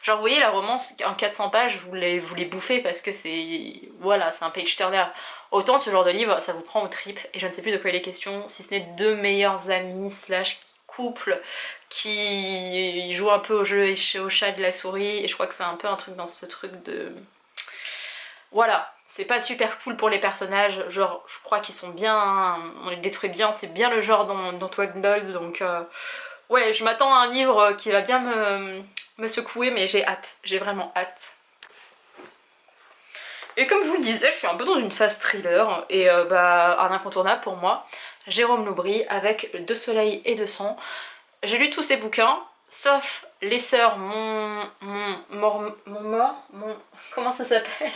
Genre vous voyez la romance en 400 pages vous les bouffez parce que c'est... Voilà, c'est un page turner. Autant ce genre de livre ça vous prend aux tripes, et je ne sais plus de quoi il est question, si ce n'est deux meilleurs amis slash couple qui jouent un peu au jeu et au chat de la souris, et je crois que c'est un peu un truc dans ce truc de... Voilà, c'est pas super cool pour les personnages, genre je crois qu'ils sont bien... On les détruit bien, c'est bien le genre dans Twilight, donc... Ouais, je m'attends à un livre qui va bien me secouer, mais j'ai hâte, j'ai vraiment hâte. Et comme je vous le disais, je suis un peu dans une phase thriller, et un incontournable pour moi, Jérôme Loubry avec Deux soleils et deux sang. J'ai lu tous ses bouquins, sauf Les Sœurs, comment ça s'appelle?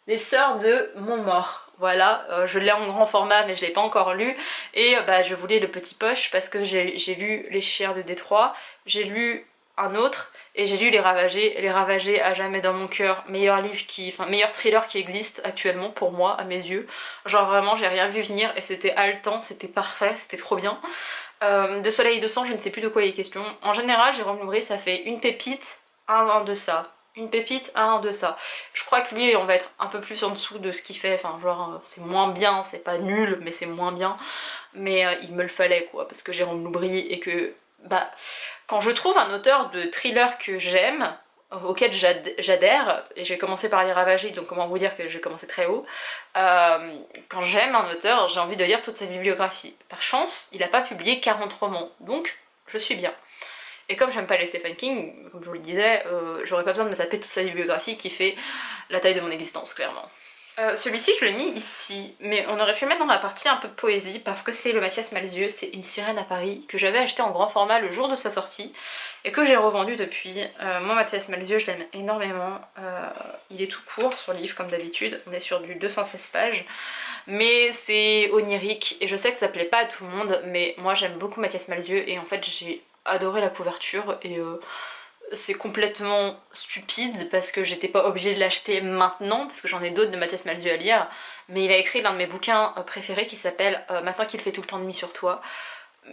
Les Sœurs de Montmort. Voilà, je l'ai en grand format mais je l'ai pas encore lu, et je voulais le petit poche parce que j'ai lu Les Chiens de Détroit, j'ai lu un autre et j'ai lu Les Ravagés. Les Ravagés à jamais dans mon cœur, meilleur livre meilleur thriller qui existe actuellement pour moi, à mes yeux. Genre vraiment j'ai rien vu venir et c'était haletant, c'était parfait, c'était trop bien. De Soleil et de Sang, je ne sais plus de quoi il est question. En général, Jérôme Loubry ça fait une pépite, un de ça. Une pépite, un de ça. Je crois que lui on va être un peu plus en dessous de ce qu'il fait, enfin genre c'est moins bien, c'est pas nul mais c'est moins bien, mais il me le fallait quoi, parce que Jérôme Loubry, et que quand je trouve un auteur de thriller que j'aime, auquel j'adhère, et j'ai commencé par Les Ravagés, donc comment vous dire que j'ai commencé très haut, quand j'aime un auteur j'ai envie de lire toute sa bibliographie. Par chance il a pas publié 40 romans, donc je suis bien. Et comme j'aime pas les Stephen King, comme je vous le disais, j'aurais pas besoin de me taper toute sa bibliographie qui fait la taille de mon existence, clairement. Celui-ci je l'ai mis ici, mais on aurait pu le mettre dans la partie un peu de poésie parce que c'est le Mathias Malzieu, c'est Une sirène à Paris, que j'avais acheté en grand format le jour de sa sortie et que j'ai revendu depuis. Moi Mathias Malzieu je l'aime énormément, il est tout court sur le livre comme d'habitude, on est sur du 216 pages, mais c'est onirique et je sais que ça plaît pas à tout le monde, mais moi j'aime beaucoup Mathias Malzieu et en fait j'ai adoré la couverture, et c'est complètement stupide parce que j'étais pas obligée de l'acheter maintenant parce que j'en ai d'autres de Mathias Malzieu à lire, mais il a écrit l'un de mes bouquins préférés qui s'appelle Maintenant qu'il fait tout le temps de nuit sur toi,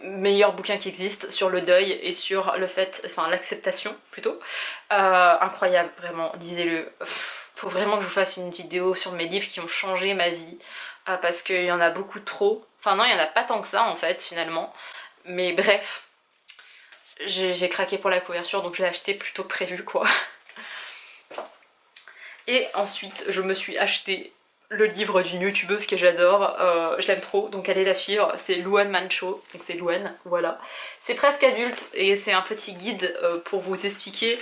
meilleur bouquin qui existe sur le deuil et sur le fait, enfin l'acceptation plutôt, incroyable vraiment, lisez-le. Faut vraiment que je vous fasse une vidéo sur mes livres qui ont changé ma vie, parce qu'il y en a beaucoup trop, enfin non il y en a pas tant que ça en fait finalement, mais bref. J'ai craqué pour la couverture donc je l'ai acheté plutôt que prévu quoi. Et ensuite je me suis acheté le livre d'une youtubeuse que j'adore, je l'aime trop donc allez la suivre, c'est Louane Mancho, donc c'est Louane, voilà. C'est presque adulte et c'est un petit guide pour vous expliquer,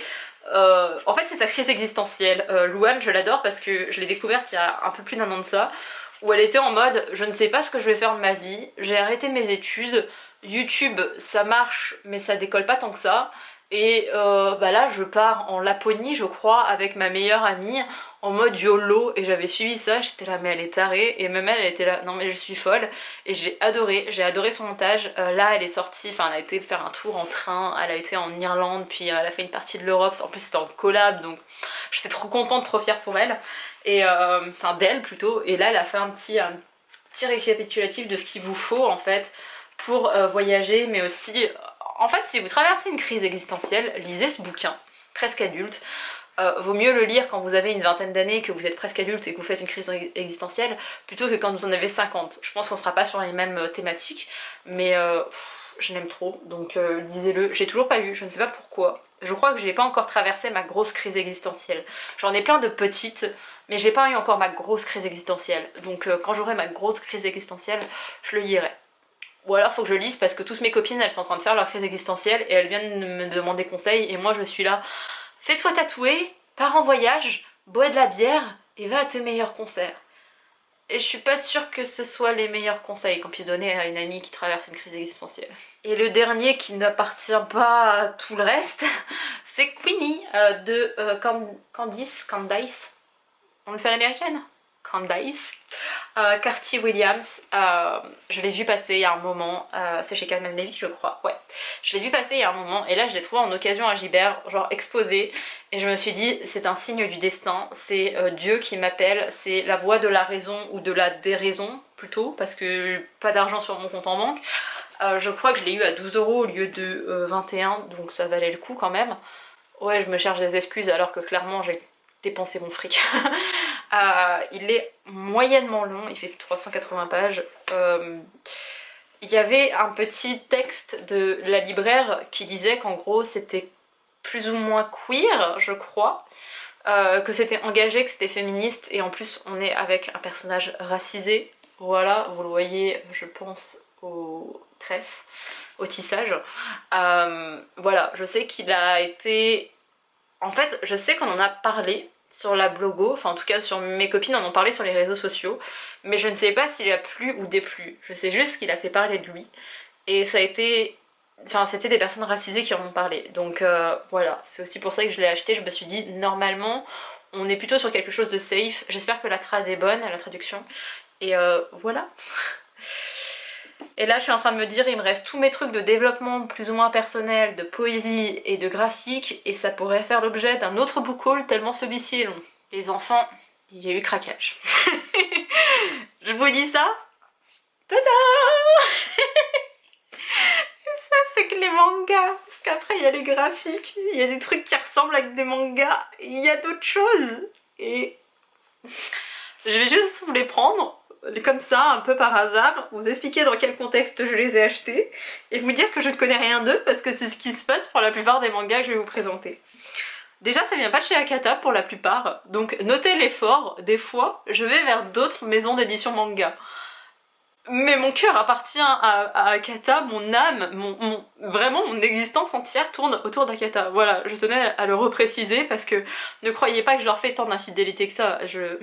en fait c'est sa crise existentielle. Louane je l'adore parce que je l'ai découverte il y a un peu plus d'un an de ça, où elle était en mode je ne sais pas ce que je vais faire de ma vie, j'ai arrêté mes études, YouTube ça marche mais ça décolle pas tant que ça, et là je pars en Laponie je crois avec ma meilleure amie en mode YOLO, et j'avais suivi ça, j'étais là mais elle est tarée, et même elle était là non mais je suis folle, et j'ai adoré son montage. Là elle est sortie, enfin elle a été faire un tour en train, elle a été en Irlande, puis elle a fait une partie de l'Europe, en plus c'était en collab donc j'étais trop contente, trop fière pour elle, et enfin d'elle plutôt, et là elle a fait un petit récapitulatif de ce qu'il vous faut en fait pour voyager, mais aussi en fait si vous traversez une crise existentielle, lisez ce bouquin, presque adulte. Vaut mieux le lire quand vous avez une vingtaine d'années, que vous êtes presque adulte et que vous faites une crise existentielle, plutôt que quand vous en avez 50. Je pense qu'on sera pas sur les mêmes thématiques, mais je l'aime trop, donc lisez-le. J'ai toujours pas eu, je ne sais pas pourquoi. Je crois que j'ai pas encore traversé ma grosse crise existentielle. J'en ai plein de petites, mais j'ai pas eu encore ma grosse crise existentielle. Donc quand j'aurai ma grosse crise existentielle, je le lirai. Ou alors faut que je lise parce que toutes mes copines elles sont en train de faire leur crise existentielle et elles viennent me demander conseil, et moi je suis là, fais-toi tatouer, pars en voyage, bois de la bière et va à tes meilleurs concerts. Et je suis pas sûre que ce soit les meilleurs conseils qu'on puisse donner à une amie qui traverse une crise existentielle. Et le dernier qui n'appartient pas à tout le reste, c'est Queenie de Candice. On le fait à l'américaine? Candice. Carty Williams, je l'ai vu passer il y a un moment, c'est chez Calman Levy je crois, ouais. Je l'ai vu passer il y a un moment et là je l'ai trouvé en occasion à Gibert, genre exposé, et je me suis dit c'est un signe du destin, c'est Dieu qui m'appelle, c'est la voix de la raison ou de la déraison plutôt, parce que pas d'argent sur mon compte en banque. Je crois que je l'ai eu à 12 € au lieu de 21, donc ça valait le coup quand même. Ouais, je me cherche des excuses alors que clairement j'ai dépensé mon fric. Il est moyennement long, il fait 380 pages. Il y avait un petit texte de la libraire qui disait qu'en gros c'était plus ou moins queer, je crois, que c'était engagé, que c'était féministe, et en plus on est avec un personnage racisé. Voilà, vous le voyez, je pense aux tresses, au tissage. Voilà, je sais qu'il a été... En fait, je sais qu'on en a parlé sur la blogo, enfin en tout cas sur mes copines en ont parlé sur les réseaux sociaux, mais je ne sais pas s'il a plu ou déplu. Je sais juste qu'il a fait parler de lui, et ça a été... Enfin, c'était des personnes racisées qui en ont parlé, donc voilà, c'est aussi pour ça que je l'ai acheté. Je me suis dit, normalement, on est plutôt sur quelque chose de safe. J'espère que la trad est bonne, la traduction, et voilà. Et là je suis en train de me dire, il me reste tous mes trucs de développement plus ou moins personnel, de poésie et de graphique, et ça pourrait faire l'objet d'un autre book haul tellement celui-ci est long. Les enfants, il y a eu craquage. Je vous dis ça. Tada. Et ça c'est que les mangas, parce qu'après il y a les graphiques, il y a des trucs qui ressemblent à des mangas, il y a d'autres choses. Et je vais juste vous les prendre comme ça, un peu par hasard, vous expliquer dans quel contexte je les ai achetés, et vous dire que je ne connais rien d'eux, parce que c'est ce qui se passe pour la plupart des mangas que je vais vous présenter. Déjà, ça vient pas de chez Akata pour la plupart, donc notez l'effort, des fois, je vais vers d'autres maisons d'édition manga. Mais mon cœur appartient à Akata, mon âme, vraiment mon existence entière tourne autour d'Akata. Voilà, je tenais à le repréciser, parce que ne croyez pas que je leur fais tant d'infidélité que ça, je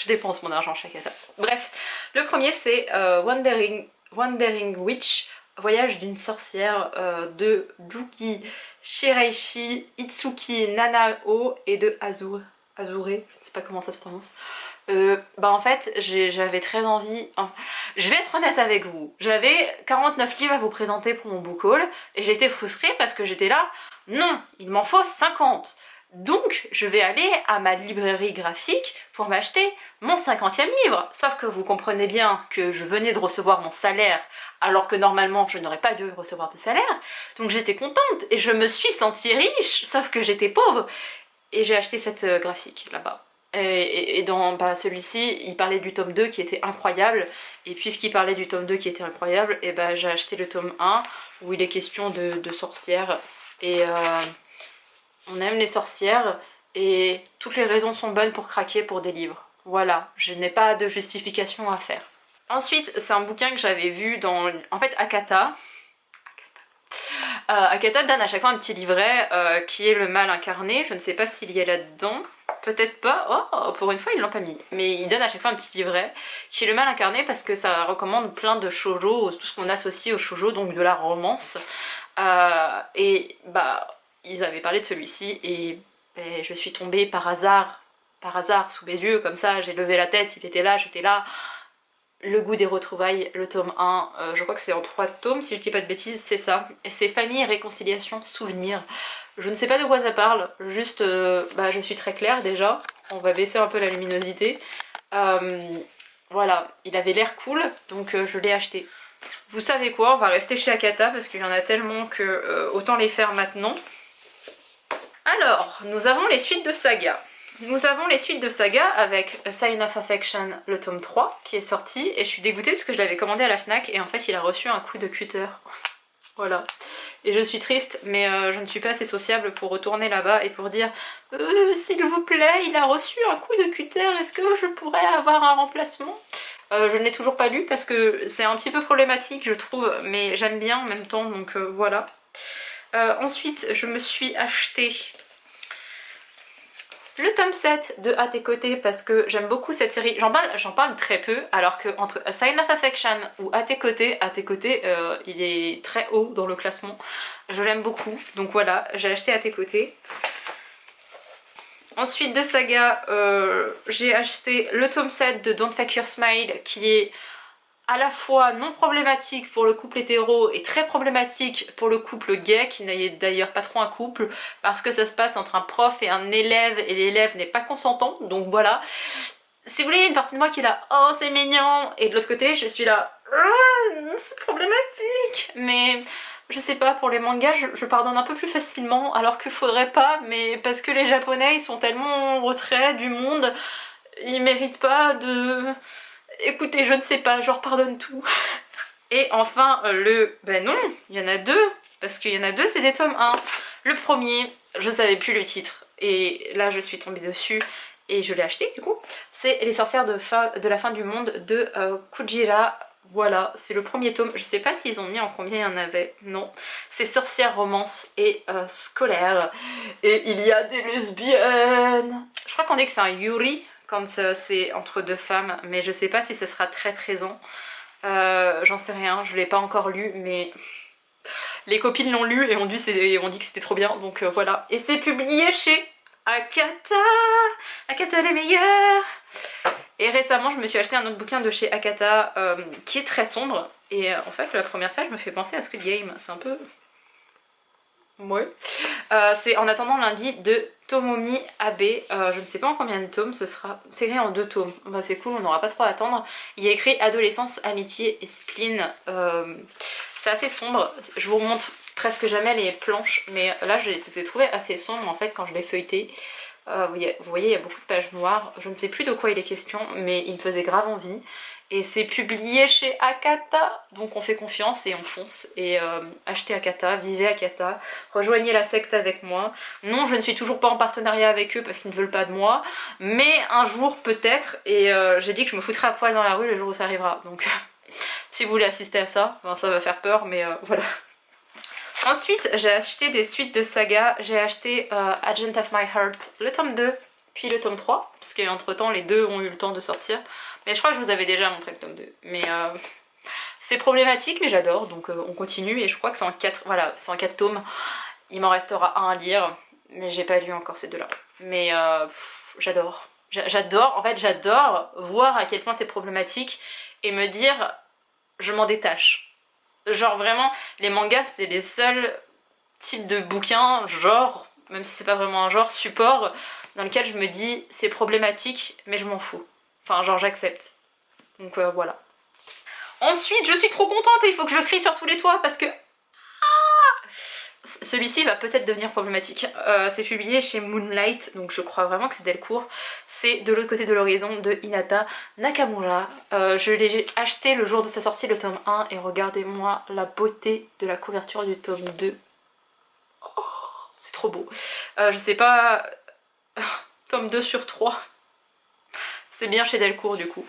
dépense mon argent chez Akata. Bref, le premier c'est Wandering Witch, Voyage d'une sorcière de Juki Shiraishi, Itsuki Nanao et de Azure, je ne sais pas comment ça se prononce. Bah en fait j'avais très envie, je vais être honnête avec vous, j'avais 49 livres à vous présenter pour mon book haul et j'ai été frustrée parce que j'étais là, non, il m'en faut 50. Donc je vais aller à ma librairie graphique pour m'acheter mon 50e livre. Sauf que vous comprenez bien que je venais de recevoir mon salaire alors que normalement je n'aurais pas dû recevoir de salaire. Donc j'étais contente et je me suis sentie riche, sauf que j'étais pauvre. Et j'ai acheté cette graphique là-bas. Et dans celui-ci, il parlait du tome 2 qui était incroyable. Et puisqu'il parlait du tome 2 qui était incroyable, et bah j'ai acheté le tome 1 où il est question de sorcières. Et on aime les sorcières et toutes les raisons sont bonnes pour craquer pour des livres. Voilà, je n'ai pas de justification à faire. Ensuite, c'est un bouquin que j'avais vu dans... En fait, Akata donne à chaque fois un petit livret qui est le mal incarné. Je ne sais pas s'il y est là-dedans. Peut-être pas. Oh, pour une fois, ils l'ont pas mis. Mais il donne à chaque fois un petit livret qui est le mal incarné parce que ça recommande plein de shoujo, tout ce qu'on associe au shoujo, donc de la romance. Et bah... ils avaient parlé de celui-ci et je suis tombée par hasard sous mes yeux, comme ça, j'ai levé la tête, il était là, j'étais là. Le goût des retrouvailles, le tome 1, je crois que c'est en 3 tomes, si je dis pas de bêtises, c'est ça. Et c'est famille, réconciliation, souvenir. Je ne sais pas de quoi ça parle, juste, je suis très claire déjà, on va baisser un peu la luminosité. Voilà, il avait l'air cool, donc je l'ai acheté. Vous savez quoi, on va rester chez Akata parce qu'il y en a tellement que autant les faire maintenant. Alors, nous avons les suites de saga. Nous avons les suites de saga avec A Sign of Affection, le tome 3, qui est sorti, et je suis dégoûtée parce que je l'avais commandé à la Fnac, et en fait il a reçu un coup de cutter. Voilà. Et je suis triste, mais je ne suis pas assez sociable pour retourner là-bas et pour dire s'il vous plaît, il a reçu un coup de cutter, est-ce que je pourrais avoir un remplacement? Je ne l'ai toujours pas lu parce que c'est un petit peu problématique, je trouve, mais j'aime bien en même temps, donc voilà. Ensuite, je me suis acheté le tome 7 de À tes côtés parce que j'aime beaucoup cette série. J'en parle très peu, alors que entre A Sign of Affection ou À tes côtés, il est très haut dans le classement. Je l'aime beaucoup, donc voilà, j'ai acheté À tes côtés. Ensuite de saga, j'ai acheté le tome 7 de Don't Fake Your Smile qui est à la fois non problématique pour le couple hétéro et très problématique pour le couple gay, qui n'est d'ailleurs pas trop un couple, parce que ça se passe entre un prof et un élève, et l'élève n'est pas consentant, donc voilà. Si vous voulez, il y a une partie de moi qui est là, oh c'est mignon, et de l'autre côté, je suis là, oh, c'est problématique, mais je sais pas, pour les mangas, je pardonne un peu plus facilement, alors qu'il faudrait pas, mais parce que les japonais, ils sont tellement en retrait du monde, ils méritent pas de... Écoutez, je ne sais pas, je leur pardonne tout. Et enfin, ben non, il y en a deux, parce qu'il y en a deux, c'est des tomes 1. Le premier, je savais plus le titre, et là je suis tombée dessus, et je l'ai acheté du coup. C'est Les sorcières de la fin du monde de Kujira. Voilà, c'est le premier tome. Je sais pas s'ils ont mis en combien il y en avait, non. C'est sorcière, romance et scolaire. Et il y a des lesbiennes. Je crois qu'on dit que c'est un Yuri, quand c'est entre deux femmes, mais je sais pas si ce sera très présent. J'en sais rien, je l'ai pas encore lu, mais les copines l'ont lu et ont dit que c'était trop bien, donc voilà. Et c'est publié chez Akata. Akata les meilleurs. Et récemment je me suis acheté un autre bouquin de chez Akata qui est très sombre, et en fait la première page me fait penser à Squid Game, c'est un peu... Ouais. C'est En attendant lundi de Tomomi Abe. Je ne sais pas en combien de tomes ce sera. C'est écrit en 2 tomes. Bah, c'est cool, on n'aura pas trop à attendre. Il y a écrit Adolescence, amitié et spleen. C'est assez sombre. Je vous remontre presque jamais les planches, mais là je les ai trouvées assez sombres en fait quand je l'ai feuilleté. Vous voyez, il y a beaucoup de pages noires. Je ne sais plus de quoi il est question, mais il me faisait grave envie. Et c'est publié chez Akata, donc on fait confiance et on fonce. Et achetez Akata, vivez Akata, rejoignez la secte avec moi. Non, je ne suis toujours pas en partenariat avec eux parce qu'ils ne veulent pas de moi, mais un jour peut-être. Et j'ai dit que je me foutrais à poil dans la rue le jour où ça arrivera. Donc si vous voulez assister à ça, ben, ça va faire peur, mais voilà. Ensuite, j'ai acheté des suites de saga. J'ai acheté Agent of My Heart, le tome 2, puis le tome 3, parce qu'entre temps les deux ont eu le temps de sortir. Mais je crois que je vous avais déjà montré le tome 2. Mais c'est problématique, mais j'adore, donc on continue. Et je crois que c'est en 4, voilà, c'est en 4 tomes. Il m'en restera un à lire, mais j'ai pas lu encore ces deux-là. Mais j'adore. J'adore, en fait, j'adore voir à quel point c'est problématique et me dire, je m'en détache. Genre vraiment, les mangas c'est les seuls types de bouquins, genre, même si c'est pas vraiment un genre, support, dans lequel je me dis c'est problématique mais je m'en fous. Enfin genre j'accepte. Donc voilà. Ensuite je suis trop contente et il faut que je crie sur tous les toits parce que... Celui-ci va peut-être devenir problématique. C'est publié chez Moonlight, donc je crois vraiment que c'est Delcourt. C'est De l'autre côté de l'horizon de Hinata Nakamura. Je l'ai acheté le jour de sa sortie, le tome 1, et regardez-moi la beauté de la couverture du tome 2. Oh, c'est trop beau. Je sais pas... tome 2 sur 3. C'est bien chez Delcourt du coup.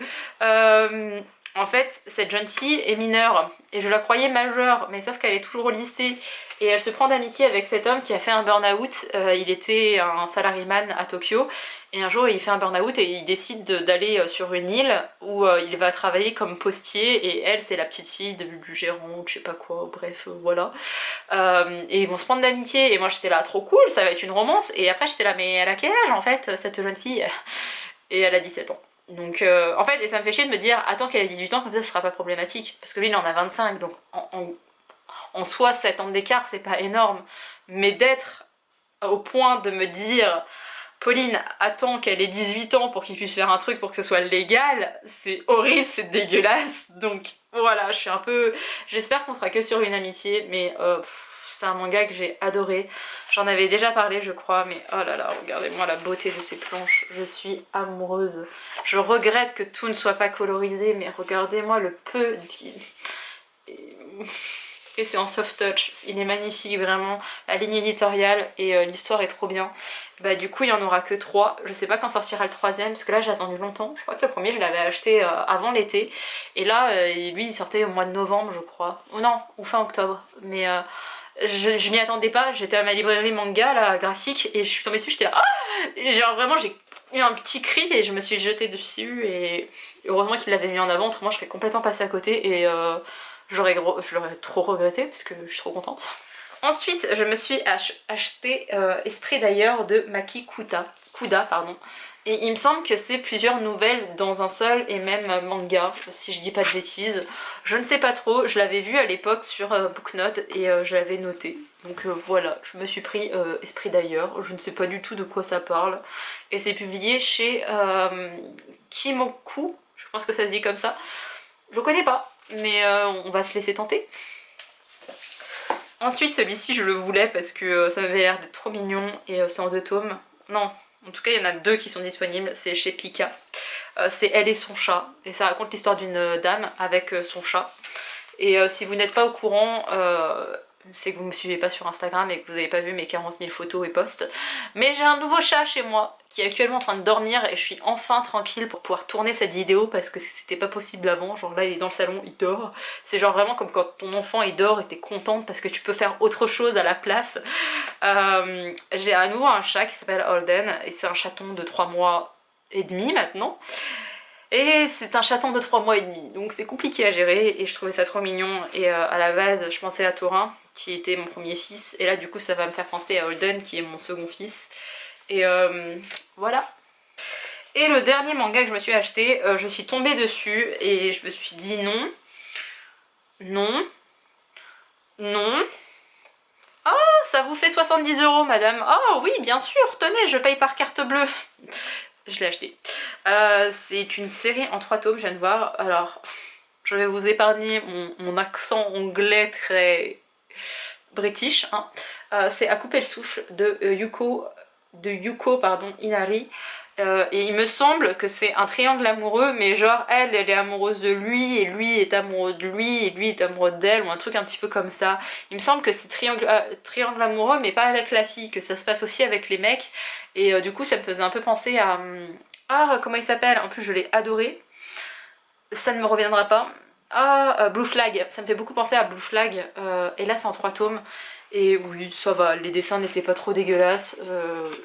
En fait, cette jeune fille est mineure et je la croyais majeure, mais sauf qu'elle est toujours au lycée et elle se prend d'amitié avec cet homme qui a fait un burn-out. Il était un salariman à Tokyo et un jour il fait un burn-out et il décide d'aller sur une île où il va travailler comme postier, et elle c'est la petite fille du gérant, je sais pas quoi, bref voilà. Et ils vont se prendre d'amitié et moi j'étais là trop cool, ça va être une romance, et après j'étais là mais elle a quel âge en fait cette jeune fille? Et elle a 17 ans. Donc en fait, et ça me fait chier de me dire attends qu'elle ait 18 ans, comme ça ce sera pas problématique, parce que lui il en a 25, donc en soi 7 ans d'écart c'est pas énorme, mais d'être au point de me dire Pauline attends qu'elle ait 18 ans pour qu'il puisse faire un truc pour que ce soit légal, c'est horrible, c'est dégueulasse. Donc voilà, je suis un peu... J'espère qu'on sera que sur une amitié, mais c'est un manga que j'ai adoré. J'en avais déjà parlé je crois, mais oh là là, regardez-moi la beauté de ces planches, je suis amoureuse. Je regrette que tout ne soit pas colorisé, mais regardez-moi le peu... Et c'est en soft touch, il est magnifique vraiment, la ligne éditoriale et l'histoire est trop bien. Bah du coup il y en aura que 3, je sais pas quand sortira le 3ème parce que là j'ai attendu longtemps. Je crois que le premier je l'avais acheté avant l'été, et là lui il sortait au mois de novembre je crois, ou non, ou fin octobre, mais je m'y attendais pas, j'étais à ma librairie manga, là, graphique, et je suis tombée dessus, j'étais là, ah et genre vraiment j'ai eu un petit cri et je me suis jetée dessus, et heureusement qu'il l'avait mis en avant, autrement je serais complètement passée à côté, et je l'aurais trop regretté, parce que je suis trop contente. Ensuite, je me suis acheté Esprit d'ailleurs de Maki Kuda, pardon. Et il me semble que c'est plusieurs nouvelles dans un seul et même manga, si je dis pas de bêtises. Je ne sais pas trop, je l'avais vu à l'époque sur Booknote et je l'avais noté. Donc voilà, je me suis pris Esprit d'ailleurs, je ne sais pas du tout de quoi ça parle. Et c'est publié chez Kimoku, je pense que ça se dit comme ça. Je connais pas, mais on va se laisser tenter. Ensuite, celui-ci, je le voulais parce que ça m'avait l'air d'être trop mignon et c'est en 2 tomes. Non, en tout cas, il y en a 2 qui sont disponibles. C'est chez Pika. C'est Elle et son chat. Et ça raconte l'histoire d'une dame avec son chat. Et si vous n'êtes pas au courant, c'est que vous me suivez pas sur Instagram et que vous n'avez pas vu mes 40 000 photos et posts. Mais j'ai un nouveau chat chez moi qui est actuellement en train de dormir et je suis enfin tranquille pour pouvoir tourner cette vidéo parce que c'était pas possible avant. Genre là il est dans le salon, il dort. C'est genre vraiment comme quand ton enfant il dort et t'es contente parce que tu peux faire autre chose à la place. J'ai à nouveau un chat qui s'appelle Holden et c'est un chaton de 3 mois et demi maintenant. Et c'est un chaton de 3 mois et demi, donc c'est compliqué à gérer et je trouvais ça trop mignon. Et à la base, je pensais à Thorin, qui était mon premier fils, et là du coup ça va me faire penser à Holden, qui est mon second fils. Et voilà. Et le dernier manga que je me suis acheté, je suis tombée dessus et je me suis dit non, non, non. Ah, ça vous fait 70 € madame. Ah oui, bien sûr, tenez, je paye par carte bleue. Je l'ai acheté. C'est une série en 3 tomes, je viens de voir. Alors, je vais vous épargner mon accent anglais très british. Hein. C'est À couper le souffle de Yuko Inari. Et il me semble que c'est un triangle amoureux, mais genre elle est amoureuse de lui, et lui est amoureux de lui, et lui est amoureux d'elle, ou un truc un petit peu comme ça. Il me semble que c'est triangle amoureux, mais pas avec la fille, que ça se passe aussi avec les mecs. Et du coup ça me faisait un peu penser à... Ah, comment il s'appelle? En plus je l'ai adoré. Ça ne me reviendra pas. Ah, Blue Flag, ça me fait beaucoup penser à Blue Flag. Et là c'est en 3 tomes. Et oui, ça va, les dessins n'étaient pas trop dégueulasses.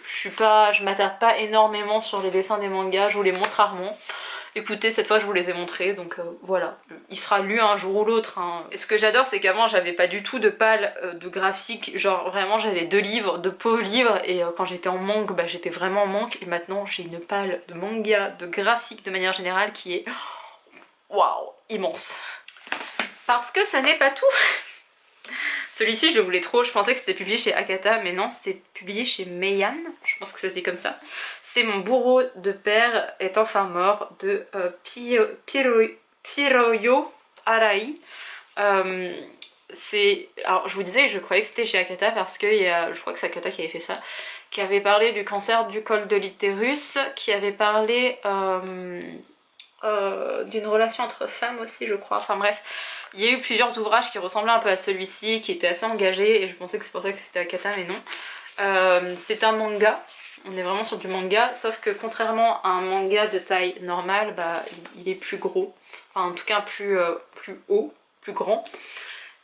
Je m'attarde pas énormément sur les dessins des mangas, je vous les montre rarement. Écoutez, cette fois je vous les ai montrés, donc voilà. Il sera lu un jour ou l'autre. Hein. Et ce que j'adore, c'est qu'avant j'avais pas du tout de palle de graphique. Genre vraiment j'avais 2 livres, 2 pauvres livres, et quand j'étais en manque, bah, j'étais vraiment en manque. Et maintenant j'ai une palle de manga, de graphique de manière générale qui est... Waouh, immense. Parce que ce n'est pas tout. Celui-ci je le voulais trop, je pensais que c'était publié chez Akata, mais non, c'est publié chez Meian, je pense que ça se dit comme ça. C'est Mon bourreau de père est enfin mort de Piroyo Arai. Alors je vous disais, je croyais que c'était chez Akata parce que je crois que c'est Akata qui avait fait ça, qui avait parlé du cancer du col de l'utérus, qui avait parlé d'une relation entre femmes aussi je crois, enfin bref. Il y a eu plusieurs ouvrages qui ressemblaient un peu à celui-ci, qui étaient assez engagés, et je pensais que c'est pour ça que c'était Akata, mais non. C'est un manga, on est vraiment sur du manga, sauf que contrairement à un manga de taille normale, bah, il est plus gros, enfin en tout cas plus haut, plus grand.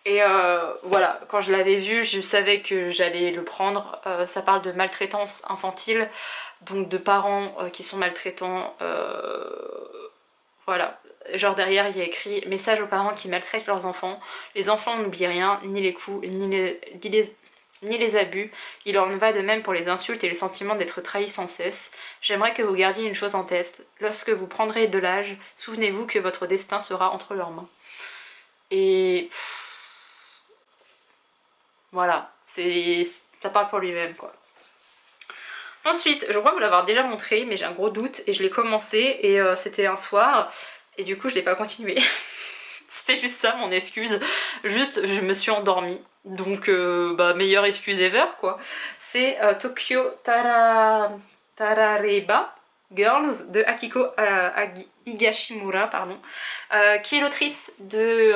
Et voilà, quand je l'avais vu, je savais que j'allais le prendre. Ça parle de maltraitance infantile, donc de parents qui sont maltraitants, voilà. Genre derrière il y a écrit « Message aux parents qui maltraitent leurs enfants. Les enfants n'oublient rien, ni les coups, ni les abus. Il en va de même pour les insultes et le sentiment d'être trahi sans cesse. J'aimerais que vous gardiez une chose en tête. Lorsque vous prendrez de l'âge, souvenez-vous que votre destin sera entre leurs mains. » Et... voilà, ça parle pour lui-même quoi. Ensuite, je crois vous l'avoir déjà montré, mais j'ai un gros doute et je l'ai commencé et c'était un soir. Et du coup je l'ai pas continué. C'était juste ça mon excuse. Juste je me suis endormie. Donc bah meilleure excuse ever quoi. C'est Tokyo Tarareba Girls de Akiko Higashimura pardon. Qui est l'autrice de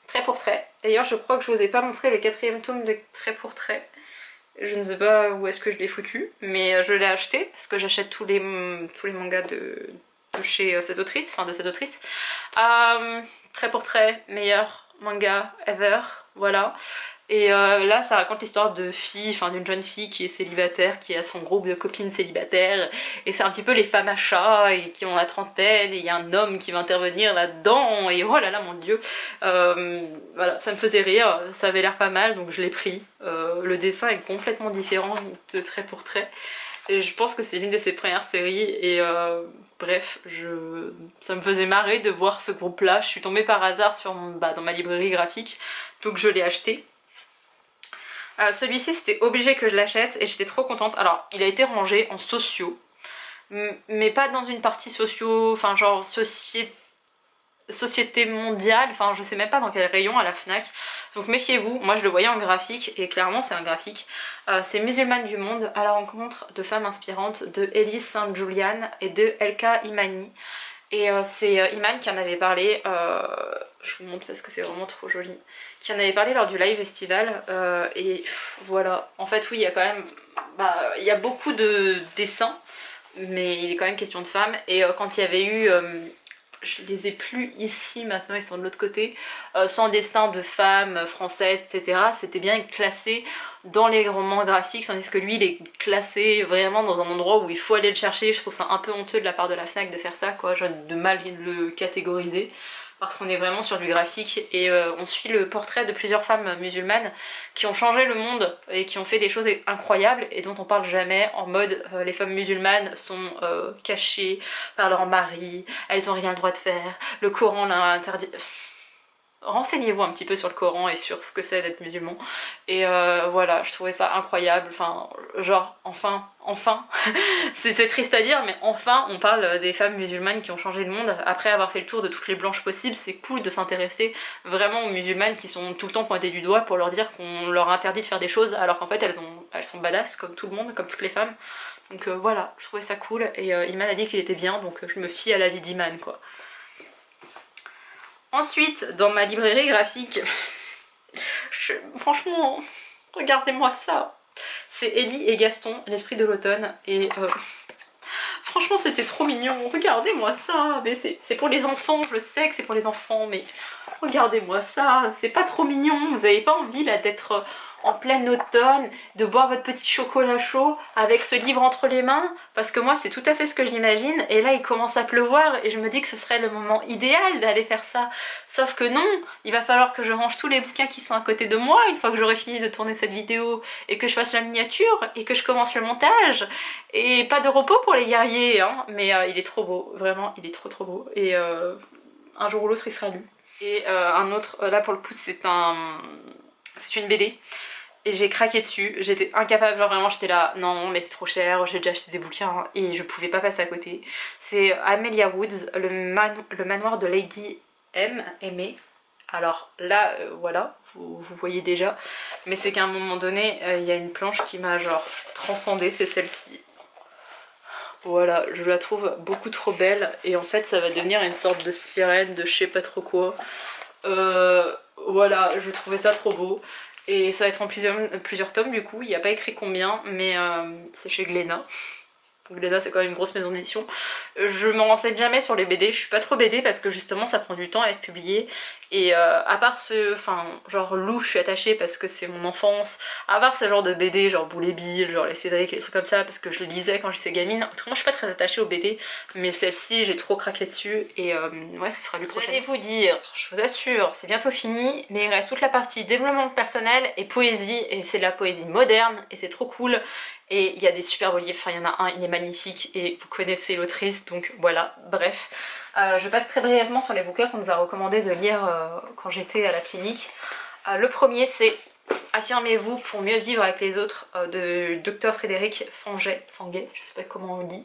Trait pour Trait. D'ailleurs je crois que je vous ai pas montré le 4e tome de Trait pour Trait. Je ne sais pas où est-ce que je l'ai foutu, mais je l'ai acheté parce que j'achète tous les mangas de chez cette autrice, enfin de cette autrice. Trait pour Trait, meilleur manga ever, voilà. Et là ça raconte l'histoire de fille, enfin d'une jeune fille qui est célibataire, qui a son groupe de copines célibataires, et c'est un petit peu les femmes à chat et qui ont la trentaine, et il y a un homme qui va intervenir là-dedans, et oh là là mon dieu. Voilà, ça me faisait rire, ça avait l'air pas mal donc je l'ai pris. Le dessin est complètement différent de trait pour trait. Et je pense que c'est l'une de ses premières séries et bref, ça me faisait marrer de voir ce groupe là. Je suis tombée par hasard dans ma librairie graphique, donc je l'ai acheté. Celui-ci c'était obligé que je l'achète et j'étais trop contente. Alors il a été rangé en sociaux, mais pas dans une partie sociaux, enfin genre société mondiale, enfin je sais même pas dans quel rayon à la Fnac, donc méfiez-vous. Moi je le voyais en graphique et clairement c'est un graphique. C'est Musulmane du monde à la rencontre de femmes inspirantes de Elise Saint-Julian et de Elka Imani. Et c'est Iman qui en avait parlé, je vous montre parce que c'est vraiment trop joli, qui en avait parlé lors du live festival, et voilà, en fait oui il y a quand même, il y a beaucoup de dessins, mais il est quand même question de femmes, et quand il y avait eu, je les ai plus ici maintenant, ils sont de l'autre côté, sans dessin de femmes françaises, etc. C'était bien classé dans les romans graphiques, tandis que lui il est classé vraiment dans un endroit où il faut aller le chercher. Je trouve ça un peu honteux de la part de la Fnac de faire ça, quoi, genre de mal le catégoriser. Parce qu'on est vraiment sur du graphique et on suit le portrait de plusieurs femmes musulmanes qui ont changé le monde et qui ont fait des choses incroyables et dont on parle jamais, en mode les femmes musulmanes sont cachées par leur mari, elles ont rien le droit de faire, le Coran l'a interdit. Renseignez-vous un petit peu sur le Coran et sur ce que c'est d'être musulman. Et voilà, je trouvais ça incroyable. Enfin, genre, enfin, c'est triste à dire, mais enfin, on parle des femmes musulmanes qui ont changé le monde. Après avoir fait le tour de toutes les blanches possibles, c'est cool de s'intéresser vraiment aux musulmanes qui sont tout le temps pointées du doigt pour leur dire qu'on leur interdit de faire des choses, alors qu'en fait, elles sont badass comme tout le monde, comme toutes les femmes. Donc voilà, je trouvais ça cool. Et Iman a dit qu'il était bien, donc je me fie à l'avis d'Iman, quoi. Ensuite, dans ma librairie graphique, franchement, regardez-moi ça. C'est Ellie et Gaston, l'esprit de l'automne, et franchement c'était trop mignon, regardez-moi ça. Mais c'est pour les enfants, je sais que c'est pour les enfants, mais regardez-moi ça, c'est pas trop mignon. Vous avez pas envie là d'être en plein automne, de boire votre petit chocolat chaud avec ce livre entre les mains? Parce que moi c'est tout à fait ce que j'imagine, et là il commence à pleuvoir et je me dis que ce serait le moment idéal d'aller faire ça. Sauf que non, il va falloir que je range tous les bouquins qui sont à côté de moi une fois que j'aurai fini de tourner cette vidéo et que je fasse la miniature et que je commence le montage. Et pas de repos pour les guerriers, hein, mais il est trop beau, vraiment il est trop beau, et un jour ou l'autre il sera lu. Et un autre, là pour le coup c'est une BD. Et j'ai craqué dessus, j'étais incapable, genre vraiment j'étais là, non mais c'est trop cher, j'ai déjà acheté des bouquins et je pouvais pas passer à côté. C'est Amelia Woods, le manoir de Lady M, Aimée. Alors là, voilà, vous voyez déjà, mais c'est qu'à un moment donné, il y a une planche qui m'a genre transcendée, c'est celle-ci. Voilà, je la trouve beaucoup trop belle et en fait ça va devenir une sorte de sirène de je sais pas trop quoi. Voilà, je trouvais ça trop beau. Et ça va être en plusieurs tomes du coup, il n'y a pas écrit combien, mais c'est chez Glénat. Glénat c'est quand même une grosse maison d'édition. Je m'en renseigne jamais sur les BD, je suis pas trop BD parce que justement ça prend du temps à être publié. Et à part genre Lou je suis attachée parce que c'est mon enfance. À part ce genre de BD, genre Boule et Bill, genre les Cédric, les trucs comme ça, parce que je le lisais quand j'étais gamine. Autrement je suis pas très attachée aux BD, mais celle-ci j'ai trop craqué dessus et ouais ce sera lu prochain. J'allais vous dire, je vous assure, c'est bientôt fini, mais il reste toute la partie développement personnel et poésie, et c'est de la poésie moderne et c'est trop cool. Et il y a des super beaux livres, enfin il y en a un, il est magnifique et vous connaissez l'autrice, donc voilà, bref. Je passe très brièvement sur les bouquins qu'on nous a recommandé de lire quand j'étais à la clinique. Le premier c'est Affirmez-vous pour mieux vivre avec les autres de Dr Frédéric Fanguet, je sais pas comment on dit.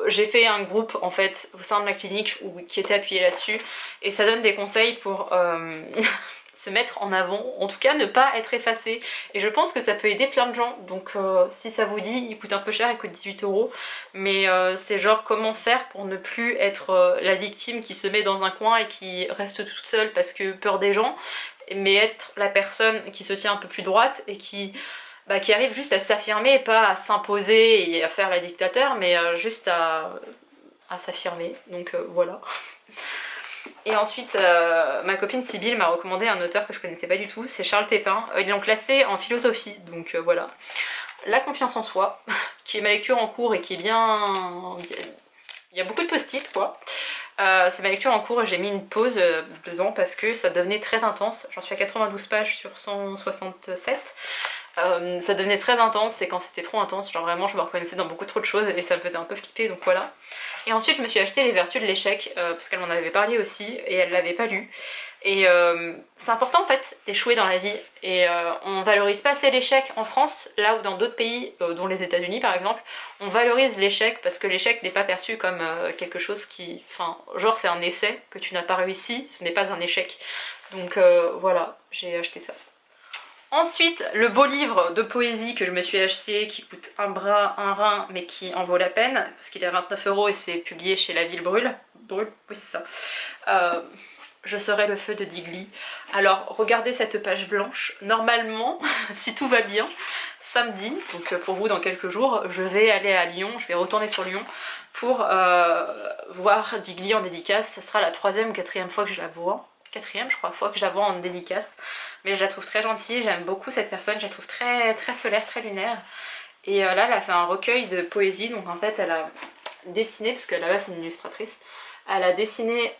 J'ai fait un groupe en fait au sein de ma clinique qui était appuyé là-dessus, et ça donne des conseils pour se mettre en avant, en tout cas ne pas être effacé, et je pense que ça peut aider plein de gens. Donc si ça vous dit, il coûte un peu cher, il coûte 18 €, mais c'est genre comment faire pour ne plus être la victime qui se met dans un coin et qui reste toute seule parce que peur des gens, mais être la personne qui se tient un peu plus droite et qui arrive juste à s'affirmer, pas à s'imposer et à faire la dictateur, mais juste à s'affirmer. Donc voilà. Et ensuite, ma copine Sybille m'a recommandé un auteur que je connaissais pas du tout, c'est Charles Pépin. Ils l'ont classé en philosophie, donc voilà. La confiance en soi, qui est ma lecture en cours et qui est bien... Il y a beaucoup de post-it quoi. C'est ma lecture en cours et j'ai mis une pause dedans parce que ça devenait très intense. J'en suis à 92 pages sur 167. Ça devenait très intense et quand c'était trop intense, genre vraiment je me reconnaissais dans beaucoup trop de choses et ça me faisait un peu flipper, donc voilà. Et ensuite je me suis acheté Les Vertus de l'échec parce qu'elle m'en avait parlé aussi et elle l'avait pas lu. Et c'est important en fait d'échouer dans la vie et on valorise pas assez l'échec en France, là où dans d'autres pays, dont les États-Unis par exemple, on valorise l'échec parce que l'échec n'est pas perçu comme quelque chose qui... Enfin, genre c'est un essai que tu n'as pas réussi, ce n'est pas un échec. Donc voilà, j'ai acheté ça. Ensuite, le beau livre de poésie que je me suis acheté, qui coûte un bras, un rein, mais qui en vaut la peine, parce qu'il est à 29 € et c'est publié chez La Ville Brûle. Brûle, oui c'est ça. Je serai le feu de Digli. Alors, regardez cette page blanche. Normalement, si tout va bien, samedi, donc pour vous dans quelques jours, je vais aller à Lyon, je vais retourner sur Lyon pour voir Digli en dédicace. Ce sera la 3e ou 4e fois que je la vois. 4e je crois, fois que je la vois en dédicace. Mais je la trouve très gentille, j'aime beaucoup cette personne, je la trouve très solaire, très lunaire. Et là, elle a fait un recueil de poésie, donc en fait, elle a dessiné, parce que là-bas c'est une illustratrice, elle a dessiné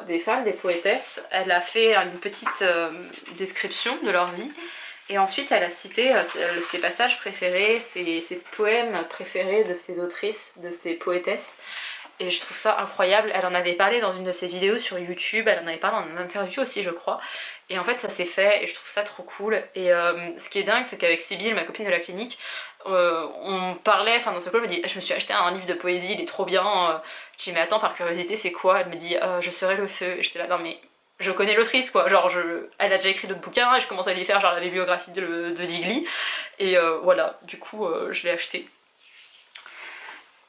des femmes, des poétesses, elle a fait une petite description de leur vie, et ensuite elle a cité ses passages préférés, ses poèmes préférés de ses autrices, de ses poétesses. Et je trouve ça incroyable, elle en avait parlé dans une de ses vidéos sur YouTube, elle en avait parlé en interview aussi je crois. Et en fait ça s'est fait et je trouve ça trop cool. Et ce qui est dingue c'est qu'avec Sybille, ma copine de la clinique, on parlait, enfin dans ce call elle me dit je me suis acheté un livre de poésie, il est trop bien. Je dis mais attends par curiosité c'est quoi? Elle me dit je serai le feu. Et j'étais là non mais je connais l'autrice quoi, genre elle a déjà écrit d'autres bouquins et je commence à lui faire genre la bibliographie de Digli. Et voilà, du coup je l'ai acheté.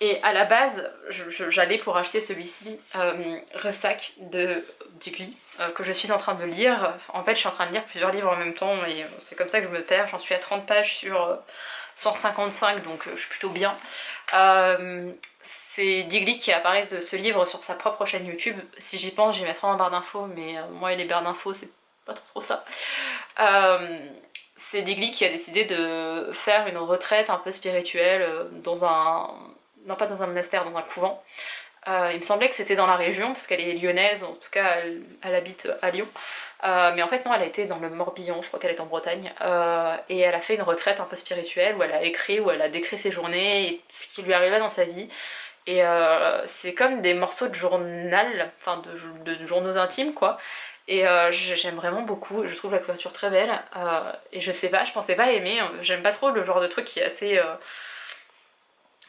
Et à la base, j'allais pour acheter celui-ci, Ressac de Digli, que je suis en train de lire. En fait, je suis en train de lire plusieurs livres en même temps et c'est comme ça que je me perds. J'en suis à 30 pages sur 155, donc je suis plutôt bien. C'est Digli qui a parlé de ce livre sur sa propre chaîne YouTube. Si j'y pense, j'y mettrai en barre d'infos, mais moi et les barres d'infos, c'est pas trop ça. C'est Digli qui a décidé de faire une retraite un peu spirituelle dans un... Non, pas dans un monastère, dans un couvent. Il me semblait que c'était dans la région, parce qu'elle est lyonnaise, en tout cas elle habite à Lyon. Mais en fait non, elle a été dans le Morbihan, je crois qu'elle est en Bretagne. Et elle a fait une retraite un peu spirituelle, où elle a écrit, où elle a décrit ses journées, et ce qui lui arrivait dans sa vie. Et c'est comme des morceaux de journal, enfin de journaux intimes quoi. Et j'aime vraiment beaucoup, je trouve la couverture très belle. Et je sais pas, je pensais pas aimer, j'aime pas trop le genre de truc qui est assez...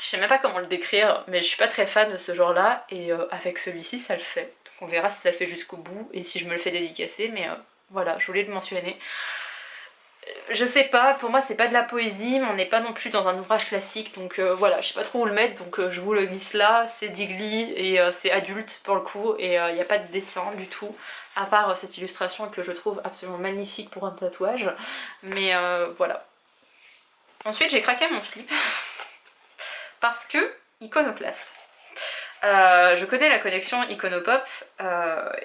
Je sais même pas comment le décrire, mais je suis pas très fan de ce genre là, et avec celui-ci ça le fait. Donc on verra si ça le fait jusqu'au bout, et si je me le fais dédicacer, mais voilà, je voulais le mentionner. Je sais pas, pour moi c'est pas de la poésie, mais on n'est pas non plus dans un ouvrage classique, donc voilà, je sais pas trop où le mettre, donc je vous le glisse là, c'est Digli, et c'est adulte pour le coup, et il n'y a pas de dessin du tout, à part cette illustration que je trouve absolument magnifique pour un tatouage, mais voilà. Ensuite j'ai craqué mon slip. Parce que Iconoclast. Je connais la collection Iconopop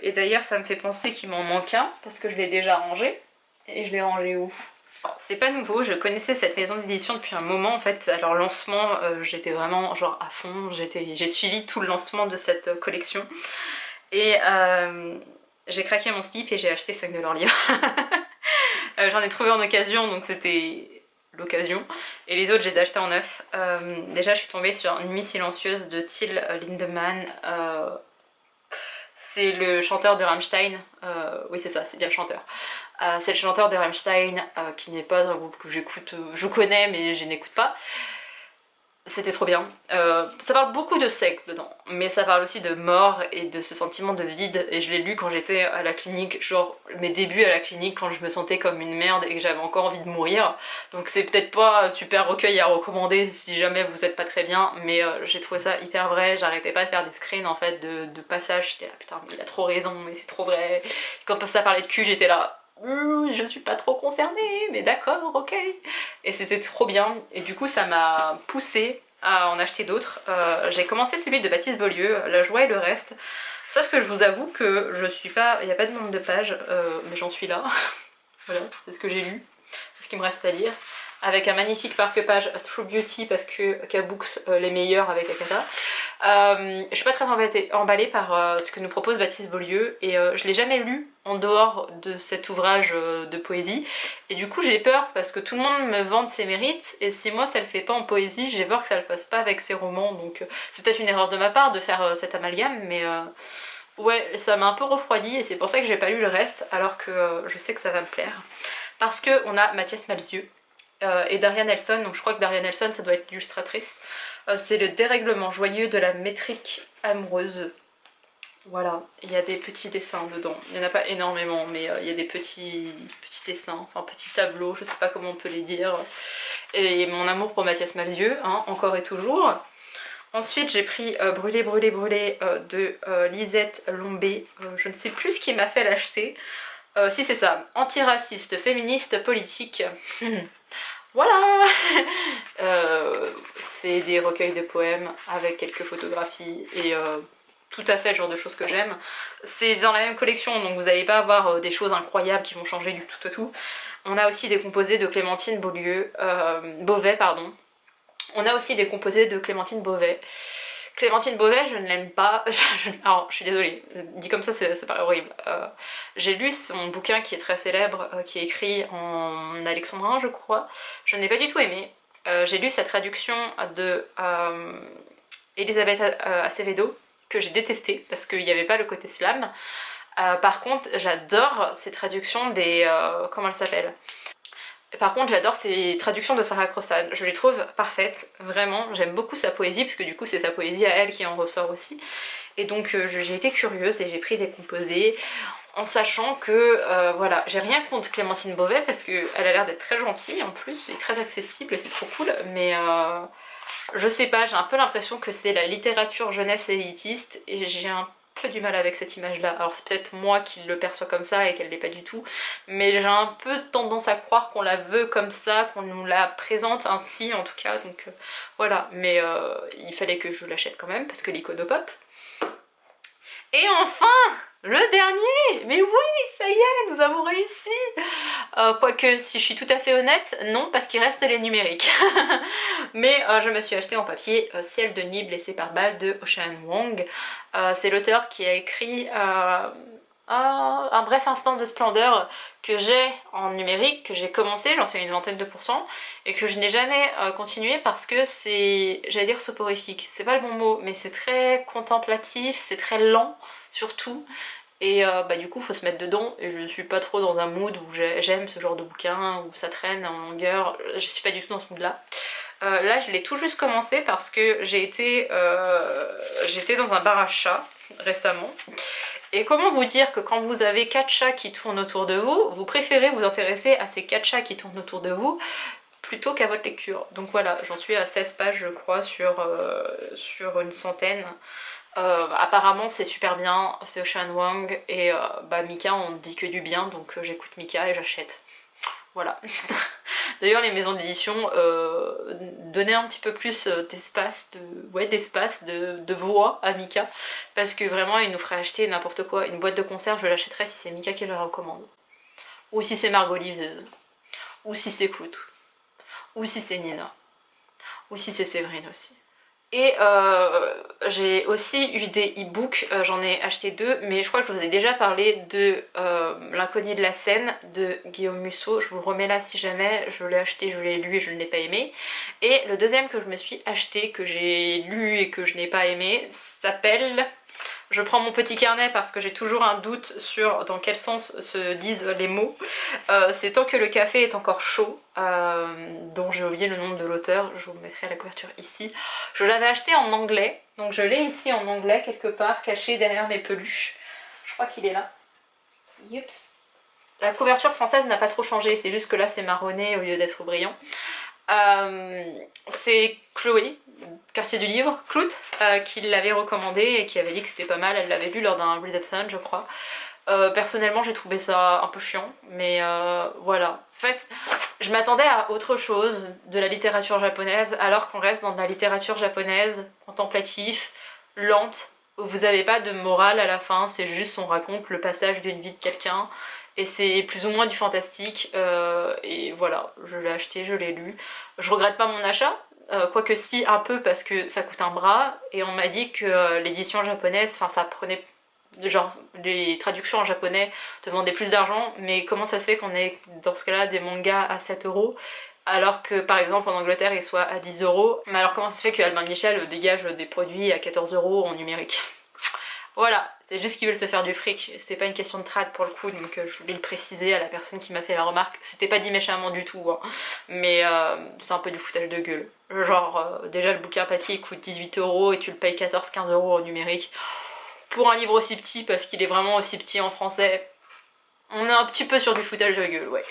et d'ailleurs ça me fait penser qu'il m'en manque un parce que je l'ai déjà rangé. Et je l'ai rangé où? C'est pas nouveau, je connaissais cette maison d'édition depuis un moment en fait. À leur lancement, j'étais vraiment genre à fond, j'ai suivi tout le lancement de cette collection. Et j'ai craqué mon slip et j'ai acheté 5 de leurs livres. J'en ai trouvé en occasion donc c'était... l'occasion, et les autres je les ai achetés en neuf. Déjà je suis tombée sur Nuit silencieuse de Till Lindemann. C'est le chanteur de Rammstein, oui c'est ça, c'est bien le chanteur. C'est le chanteur de Rammstein qui n'est pas un groupe que j'écoute, je connais mais je n'écoute pas. C'était trop bien. Ça parle beaucoup de sexe dedans, mais ça parle aussi de mort et de ce sentiment de vide. Et je l'ai lu quand j'étais à la clinique, genre mes débuts à la clinique, quand je me sentais comme une merde et que j'avais encore envie de mourir. Donc c'est peut-être pas un super recueil à recommander si jamais vous êtes pas très bien, mais j'ai trouvé ça hyper vrai. J'arrêtais pas de faire des screens en fait de passages. J'étais là putain, mais il a trop raison, mais c'est trop vrai. Quand ça parlait de cul, j'étais là. Je suis pas trop concernée, mais d'accord, ok. Et c'était trop bien, et du coup ça m'a poussée à en acheter d'autres. J'ai commencé celui de Baptiste Beaulieu, La joie et le reste. Sauf que je vous avoue que je suis pas... Il n'y a pas de nombre de pages, mais j'en suis là. Voilà, c'est ce que j'ai lu, c'est ce qu'il me reste à lire. Avec un magnifique marque-page True Beauty parce que K-Books les meilleurs avec Akata. Je suis pas très emballée par ce que nous propose Baptiste Beaulieu et je l'ai jamais lu en dehors de cet ouvrage de poésie et du coup j'ai peur parce que tout le monde me vante ses mérites et si moi ça le fait pas en poésie j'ai peur que ça le fasse pas avec ses romans donc c'est peut-être une erreur de ma part de faire cet amalgame mais ouais ça m'a un peu refroidi et c'est pour ça que j'ai pas lu le reste alors que je sais que ça va me plaire parce que on a Mathias Malzieu et Daria Nelson, donc je crois que Daria Nelson ça doit être l'illustratrice. C'est le dérèglement joyeux de la métrique amoureuse. Voilà, il y a des petits dessins dedans. Il n'y en a pas énormément, mais il y a des petits dessins, enfin petits tableaux, je sais pas comment on peut les dire. Et mon amour pour Mathias Malzieu, hein, encore et toujours. Ensuite j'ai pris Brûler, brûler, brûler de Lisette Lombé. Je ne sais plus ce qui m'a fait l'acheter. Si c'est ça, antiraciste, féministe, politique. Voilà. C'est des recueils de poèmes avec quelques photographies et tout à fait le genre de choses que j'aime. C'est dans la même collection donc vous n'allez pas avoir des choses incroyables qui vont changer du tout au tout. On a aussi des composés de Clémentine Beauvais, pardon. On a aussi des composés de Clémentine Beauvais. Clémentine Beauvais, je ne l'aime pas. Alors, je suis désolée, dit comme ça, ça paraît horrible. J'ai lu son bouquin qui est très célèbre, qui est écrit en alexandrin, je crois. Je n'ai pas du tout aimé. J'ai lu sa traduction de Elisabeth Acevedo, que j'ai détestée, parce qu'il n'y avait pas le côté slam. Par contre, j'adore ses traductions des... comment elle s'appelle ? Par contre j'adore ses traductions de Sarah Crossan, je les trouve parfaites, vraiment, j'aime beaucoup sa poésie parce que du coup c'est sa poésie à elle qui en ressort aussi. Et donc j'ai été curieuse et j'ai pris des composés en sachant que voilà, j'ai rien contre Clémentine Beauvais parce qu'elle a l'air d'être très gentille en plus et très accessible et c'est trop cool, mais je sais pas, j'ai un peu l'impression que c'est la littérature jeunesse élitiste et j'ai un peu du mal avec cette image là. Alors c'est peut-être moi qui le perçois comme ça et qu'elle l'est pas du tout, mais j'ai un peu tendance à croire qu'on la veut comme ça, qu'on nous la présente ainsi en tout cas, donc voilà, mais il fallait que je l'achète quand même parce que l'Iconopop. Et enfin le dernier, mais oui, ça y est, nous avons réussi. Quoique, si je suis tout à fait honnête, non, parce qu'il reste les numériques. Mais je me suis acheté en papier Ciel de nuit blessé par balle de Ocean Wong. C'est l'auteur qui a écrit un bref instant de splendeur que j'ai en numérique, que j'ai commencé, j'en suis à une vingtaine de pourcents, et que je n'ai jamais continué parce que c'est, j'allais dire soporifique, c'est pas le bon mot, mais c'est très contemplatif, c'est très lent surtout, et bah du coup faut se mettre dedans, et je suis pas trop dans un mood où j'aime ce genre de bouquin, où ça traîne en longueur, je suis pas du tout dans ce mood là. Là je l'ai tout juste commencé parce que j'étais dans un bar à chats récemment. Et comment vous dire que quand vous avez 4 chats qui tournent autour de vous, vous préférez vous intéresser à ces 4 chats qui tournent autour de vous plutôt qu'à votre lecture. Donc voilà, j'en suis à 16 pages je crois sur une centaine. Apparemment c'est super bien, c'est Ocean Wong et bah Mika on dit que du bien donc j'écoute Mika et j'achète. Voilà. D'ailleurs les maisons d'édition donnaient un petit peu plus d'espace, de voix à Mika parce que vraiment il nous ferait acheter n'importe quoi. Une boîte de conserve je l'achèterais si c'est Mika qui le recommande. Ou si c'est Margot Liveuse. Ou si c'est Clout. Ou si c'est Nina. Ou si c'est Séverine aussi. Et j'ai aussi eu des e-books, j'en ai acheté 2, mais je crois que je vous ai déjà parlé de L'inconnu de la Seine de Guillaume Musso, je vous le remets là si jamais, je l'ai acheté, je l'ai lu et je ne l'ai pas aimé. Et le deuxième que je me suis acheté, que j'ai lu et que je n'ai pas aimé, s'appelle... Je prends mon petit carnet parce que j'ai toujours un doute sur dans quel sens se disent les mots. C'est Tant que le café est encore chaud, dont j'ai oublié le nom de l'auteur, je vous mettrai la couverture ici. Je l'avais acheté en anglais, donc je l'ai ici en anglais quelque part, caché derrière mes peluches. Je crois qu'il est là. Youps. La couverture française n'a pas trop changé, c'est juste que là c'est marronné au lieu d'être brillant. C'est Chloé, quartier du livre, Clout, qui l'avait recommandé et qui avait dit que c'était pas mal, elle l'avait lu lors d'un Read at Sun je crois. Personnellement j'ai trouvé ça un peu chiant, mais voilà. En fait, je m'attendais à autre chose de la littérature japonaise, alors qu'on reste dans de la littérature japonaise contemplative, lente, où vous n'avez pas de morale à la fin, c'est juste on raconte le passage d'une vie de quelqu'un, et c'est plus ou moins du fantastique, et voilà, je l'ai acheté, je l'ai lu. Je regrette pas mon achat, quoique si un peu parce que ça coûte un bras, et on m'a dit que l'édition japonaise, enfin ça prenait... Genre, les traductions en japonais demandaient plus d'argent, mais comment ça se fait qu'on ait dans ce cas-là des mangas à 7 euros alors que par exemple en Angleterre ils soient à 10 euros? Mais alors comment ça se fait que Albin Michel dégage des produits à 14 euros en numérique? Voilà, c'est juste qu'ils veulent se faire du fric, c'était pas une question de trad pour le coup, donc je voulais le préciser à la personne qui m'a fait la remarque. C'était pas dit méchamment du tout, hein, mais c'est un peu du foutage de gueule. Genre, déjà le bouquin papier il coûte 18 euros et tu le payes 14-15 euros en numérique. Pour un livre aussi petit, parce qu'il est vraiment aussi petit en français, on est un petit peu sur du foutage de gueule, ouais.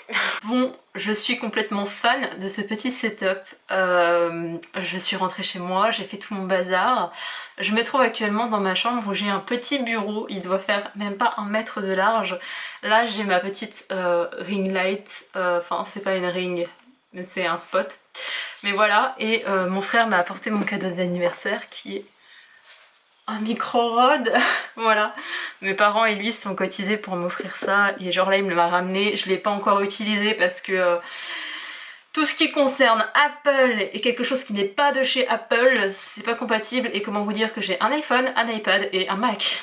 Bon, je suis complètement fan de ce petit setup. Je suis rentrée chez moi, j'ai fait tout mon bazar. Je me trouve actuellement dans ma chambre où j'ai un petit bureau, il doit faire même pas 1 mètre de large. Là j'ai ma petite ring light, enfin c'est pas une ring, mais c'est un spot. Mais voilà, et mon frère m'a apporté mon cadeau d'anniversaire qui est un micro-rod. Voilà, mes parents et lui se sont cotisés pour m'offrir ça et genre là il me l'a ramené, je l'ai pas encore utilisé parce que tout ce qui concerne Apple et quelque chose qui n'est pas de chez Apple, c'est pas compatible. Et comment vous dire que j'ai un iPhone, un iPad et un Mac.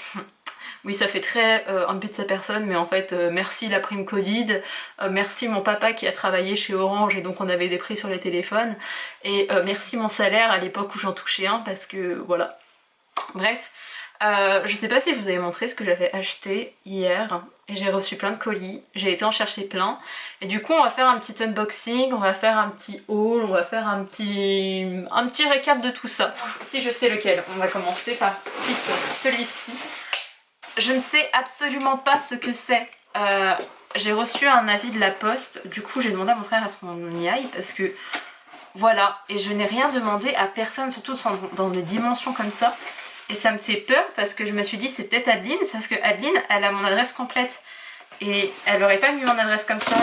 Oui, ça fait très un but de sa personne, mais en fait merci la prime Covid, merci mon papa qui a travaillé chez Orange et donc on avait des prix sur les téléphones, et merci mon salaire à l'époque où j'en touchais un, parce que voilà. Bref, je sais pas si je vous avais montré ce que j'avais acheté hier, et j'ai reçu plein de colis, j'ai été en chercher plein, et du coup on va faire un petit unboxing, on va faire un petit haul, on va faire un petit récap de tout ça. Si je sais lequel, on va commencer par celui-ci. Je ne sais absolument pas ce que c'est. J'ai reçu un avis de la poste, du coup j'ai demandé à mon frère à ce qu'on y aille, parce que voilà, et je n'ai rien demandé à personne, surtout dans des dimensions comme ça. Et ça me fait peur parce que je me suis dit c'est peut-être Adeline, sauf que Adeline elle a mon adresse complète. Et elle aurait pas mis mon adresse comme ça.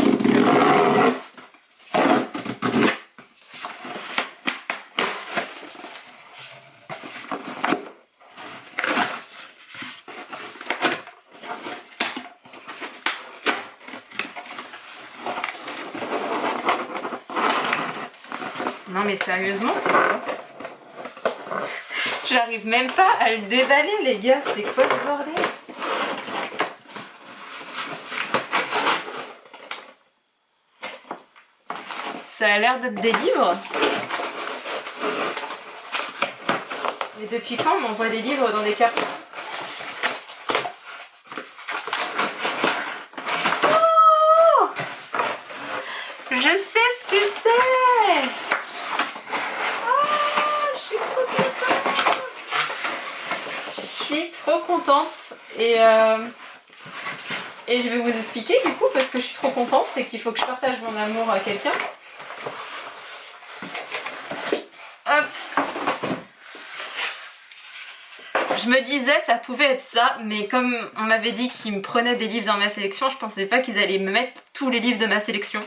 Non mais sérieusement c'est quoi? J'arrive même pas à le déballer les gars, c'est quoi ce bordel? Ça a l'air d'être des livres. Mais depuis quand on m'envoie des livres dans des cartons? Oh, je sais ce que c'est! Trop contente et je vais vous expliquer du coup, parce que je suis trop contente, c'est qu'il faut que je partage mon amour à quelqu'un. Hop. Je me disais ça pouvait être ça, mais comme on m'avait dit qu'ils me prenaient des livres dans ma sélection, je pensais pas qu'ils allaient me mettre tous les livres de ma sélection.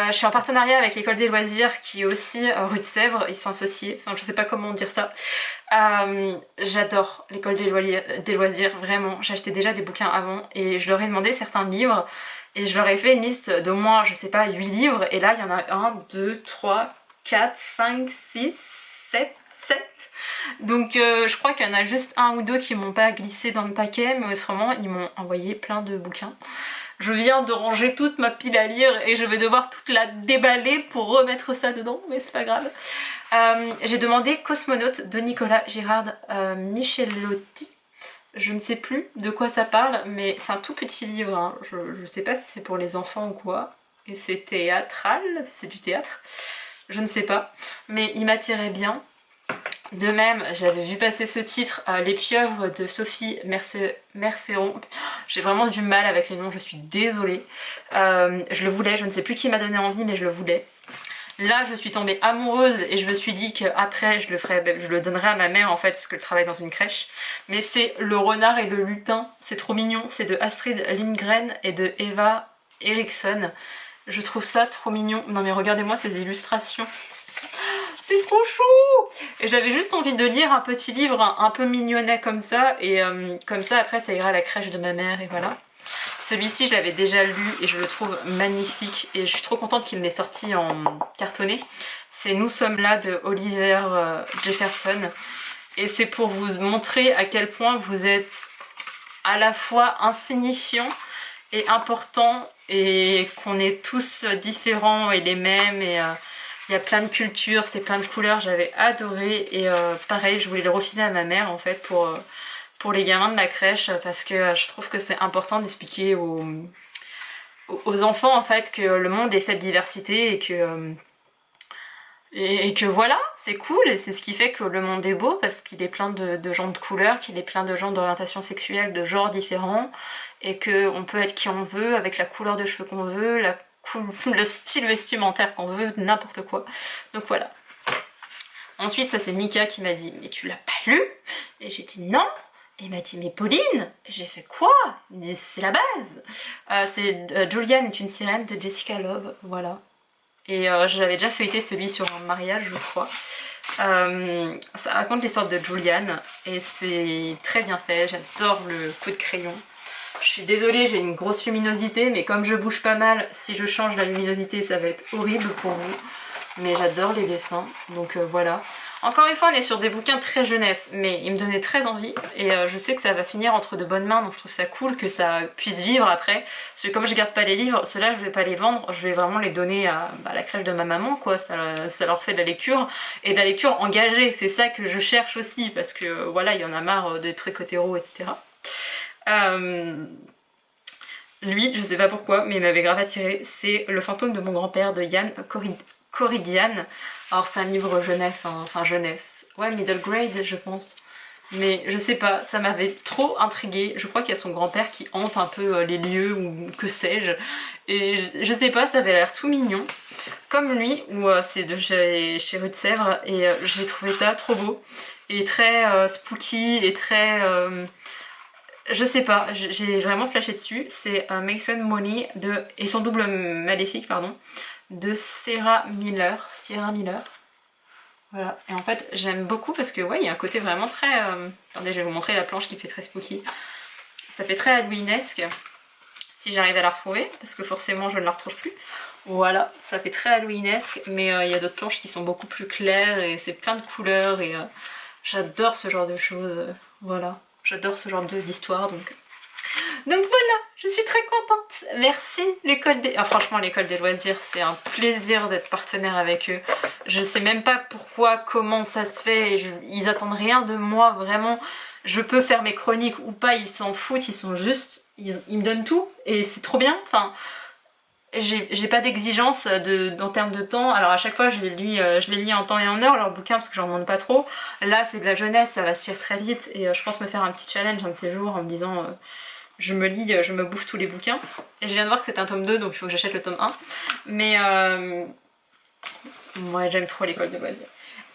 Je suis en partenariat avec l'école des loisirs qui est aussi rue de Sèvres, ils sont associés, enfin je sais pas comment dire ça. J'adore l'école des loisirs, vraiment. J'achetais déjà des bouquins avant et je leur ai demandé certains livres et je leur ai fait une liste d'au moins, je sais pas, 8 livres, et là il y en a 1, 2, 3, 4, 5, 6, 7. Donc je crois qu'il y en a juste 1 ou 2 qui m'ont pas glissé dans le paquet, mais autrement ils m'ont envoyé plein de bouquins. Je viens de ranger toute ma pile à lire et je vais devoir toute la déballer pour remettre ça dedans, mais c'est pas grave. J'ai demandé Cosmonaute de Nicolas Girard Michelotti. Je ne sais plus de quoi ça parle, mais c'est un tout petit livre, hein. Je sais pas si c'est pour les enfants ou quoi. Et c'est théâtral, c'est du théâtre. Je ne sais pas, mais il m'attirait bien. De même, j'avais vu passer ce titre, Les pieuvres de Sophie Merceron. J'ai vraiment du mal avec les noms, je suis désolée. Je le voulais, je ne sais plus qui m'a donné envie, mais je le voulais. Là, je suis tombée amoureuse et je me suis dit qu'après, je le donnerai à ma mère en fait, parce qu'elle travaille dans une crèche. Mais c'est Le Renard et le Lutin. C'est trop mignon. C'est de Astrid Lindgren et de Eva Eriksson. Je trouve ça trop mignon. Non mais regardez-moi ces illustrations. C'est trop chou! Et j'avais juste envie de lire un petit livre un peu mignonnet comme ça. Et comme ça, après, ça ira à la crèche de ma mère et voilà. Celui-ci, je l'avais déjà lu et je le trouve magnifique. Et je suis trop contente qu'il m'ait sorti en cartonné. C'est Nous sommes là de Oliver Jefferson. Et c'est pour vous montrer à quel point vous êtes à la fois insignifiant et important. Et qu'on est tous différents et les mêmes. Et il y a plein de cultures, c'est plein de couleurs. J'avais adoré. Et pareil, je voulais le refiler à ma mère en fait pour les gamins de la crèche parce que je trouve que c'est important d'expliquer aux enfants en fait que le monde est fait de diversité et que voilà, c'est cool et c'est ce qui fait que le monde est beau parce qu'il est plein de gens de couleurs, qu'il est plein de gens d'orientation sexuelle, de genres différents et qu'on peut être qui on veut avec la couleur de cheveux qu'on veut, le style vestimentaire qu'on veut, n'importe quoi. Donc voilà. Ensuite, ça c'est Mika qui m'a dit « Mais tu l'as pas lu ?» Et j'ai dit « Non !» Et il m'a dit « Mais Pauline !» J'ai fait « Quoi ?» Il me dit « C'est la base !» C'est Julian est une sirène de Jessica Love, voilà. Et j'avais déjà feuilleté celui sur un mariage, je crois. Ça raconte l'histoire de Julian et c'est très bien fait, j'adore le coup de crayon. Je suis désolée, j'ai une grosse luminosité, mais comme je bouge pas mal, si je change la luminosité, ça va être horrible pour vous. Mais j'adore les dessins, donc voilà. Encore une fois, on est sur des bouquins très jeunesse, mais ils me donnaient très envie. Et je sais que ça va finir entre de bonnes mains, donc je trouve ça cool que ça puisse vivre après. Parce que comme je garde pas les livres, ceux-là je vais pas les vendre, je vais vraiment les donner à la crèche de ma maman, quoi. Ça leur fait de la lecture, et de la lecture engagée. C'est ça que je cherche aussi, parce que voilà, il y en a marre des trucs hétéros, etc. Lui, je sais pas pourquoi, mais il m'avait grave attiré. C'est Le fantôme de mon grand-père de Yann Corridian. Alors c'est un livre jeunesse, hein, enfin jeunesse. Ouais, middle grade je pense. Mais je sais pas, ça m'avait trop intriguée. Je crois qu'il y a son grand-père qui hante un peu les lieux ou que sais-je. Et je sais pas, ça avait l'air tout mignon. Comme lui, où c'est de chez Rue de Sèvres. Et j'ai trouvé ça trop beau. Et très spooky et très... je sais pas, j'ai vraiment flashé dessus. C'est Mason Money et son double maléfique, pardon, de Sierra Miller. Voilà, et en fait j'aime beaucoup parce que ouais, il y a un côté vraiment très... Attendez, je vais vous montrer la planche qui fait très spooky. Ça fait très Halloweenesque, si j'arrive à la retrouver, parce que forcément je ne la retrouve plus. Voilà, ça fait très Halloweenesque, mais il y a d'autres planches qui sont beaucoup plus claires et c'est plein de couleurs et j'adore ce genre de choses, voilà. J'adore ce genre d'histoire, donc voilà, je suis très contente. Merci l'école des... Ah, franchement, l'école des loisirs, c'est un plaisir d'être partenaire avec eux. Je sais même pas pourquoi, comment ça se fait. Ils attendent rien de moi, vraiment. Je peux faire mes chroniques ou pas, ils s'en foutent, ils sont juste... Ils me donnent tout et c'est trop bien. Enfin, j'ai pas d'exigence en termes de temps. Alors à chaque fois je les lis en temps et en heure leurs bouquins parce que j'en demande pas trop. Là c'est de la jeunesse, ça va se lire très vite et je pense me faire un petit challenge un de ces jours en me disant je me bouffe tous les bouquins. Et je viens de voir que c'est un tome 2 donc il faut que j'achète le tome 1. Mais moi j'aime trop l'école de loisirs.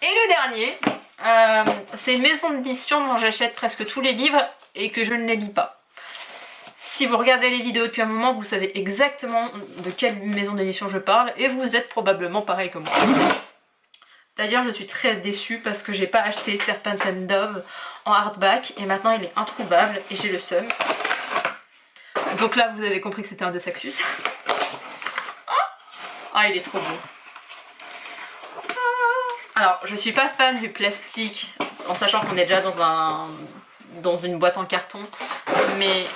Et le dernier, c'est une maison d'édition dont j'achète presque tous les livres et que je ne les lis pas. Si vous regardez les vidéos depuis un moment, vous savez exactement de quelle maison d'édition je parle et vous êtes probablement pareil que moi. D'ailleurs, je suis très déçue parce que j'ai pas acheté Serpent and Dove en hardback et maintenant il est introuvable et j'ai le seum. Donc là, vous avez compris que c'était un de Saxus. Ah, il est trop beau. Alors, je suis pas fan du plastique en sachant qu'on est déjà dans une boîte en carton, mais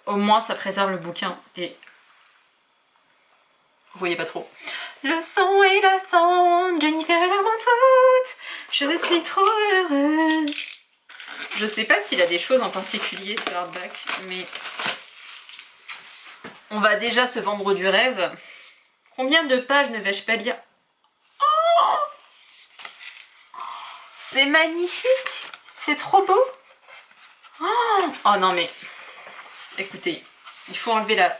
au moins ça préserve le bouquin et vous voyez pas trop. Le son et la cendre, Jennifer et la main toute, je suis trop heureuse. Je sais pas s'il a des choses en particulier ce hardback, mais on va déjà se vendre du rêve. Combien de pages ne vais-je pas lire? Oh, c'est magnifique, c'est trop beau. Oh non mais écoutez, il faut enlever la...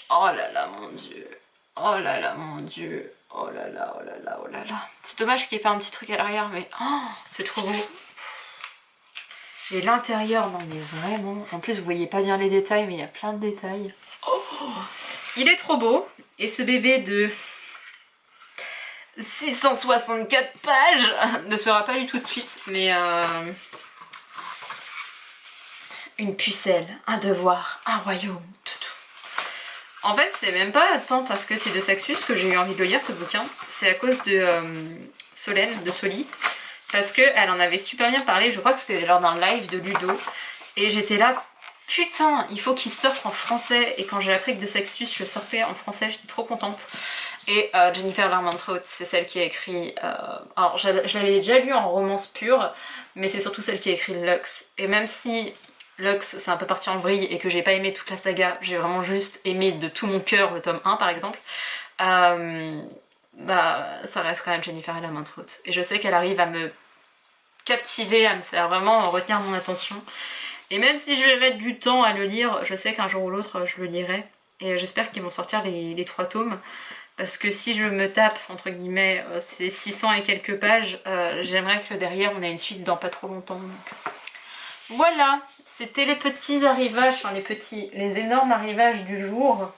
Oh là là, mon dieu. Oh là là, mon dieu. Oh là là, oh là là, oh là là. C'est dommage qu'il n'y ait pas un petit truc à l'arrière, mais oh, c'est trop beau. Et l'intérieur, non mais vraiment. En plus, vous voyez pas bien les détails, mais il y a plein de détails. Oh, il est trop beau. Et ce bébé de 664 pages ne sera pas lu tout de suite, mais une pucelle, un devoir, un royaume, tout. En fait, c'est même pas tant parce que c'est de Saxus que j'ai eu envie de le lire ce bouquin, c'est à cause de Solène, de Soli, parce qu'elle en avait super bien parlé, je crois que c'était lors d'un live de Ludo, et j'étais là, putain, il faut qu'il sorte en français, et quand j'ai appris que de Saxus le sortait en français, j'étais trop contente. Et Jennifer Larmentrout, c'est celle qui a écrit... alors je l'avais déjà lu en romance pure, mais c'est surtout celle qui a écrit Lux. Et même si Lux c'est un peu parti en vrille et que j'ai pas aimé toute la saga, j'ai vraiment juste aimé de tout mon cœur le tome 1 par exemple, bah ça reste quand même Jennifer Larmentrout. Et je sais qu'elle arrive à me captiver, à me faire vraiment retenir mon attention. Et même si je vais mettre du temps à le lire, je sais qu'un jour ou l'autre je le lirai. Et j'espère qu'ils vont sortir les 3 tomes. Parce que si je me tape, entre guillemets, ces 600 et quelques pages, j'aimerais que derrière on ait une suite dans pas trop longtemps. Donc. Voilà, c'était les petits arrivages, enfin les énormes arrivages du jour.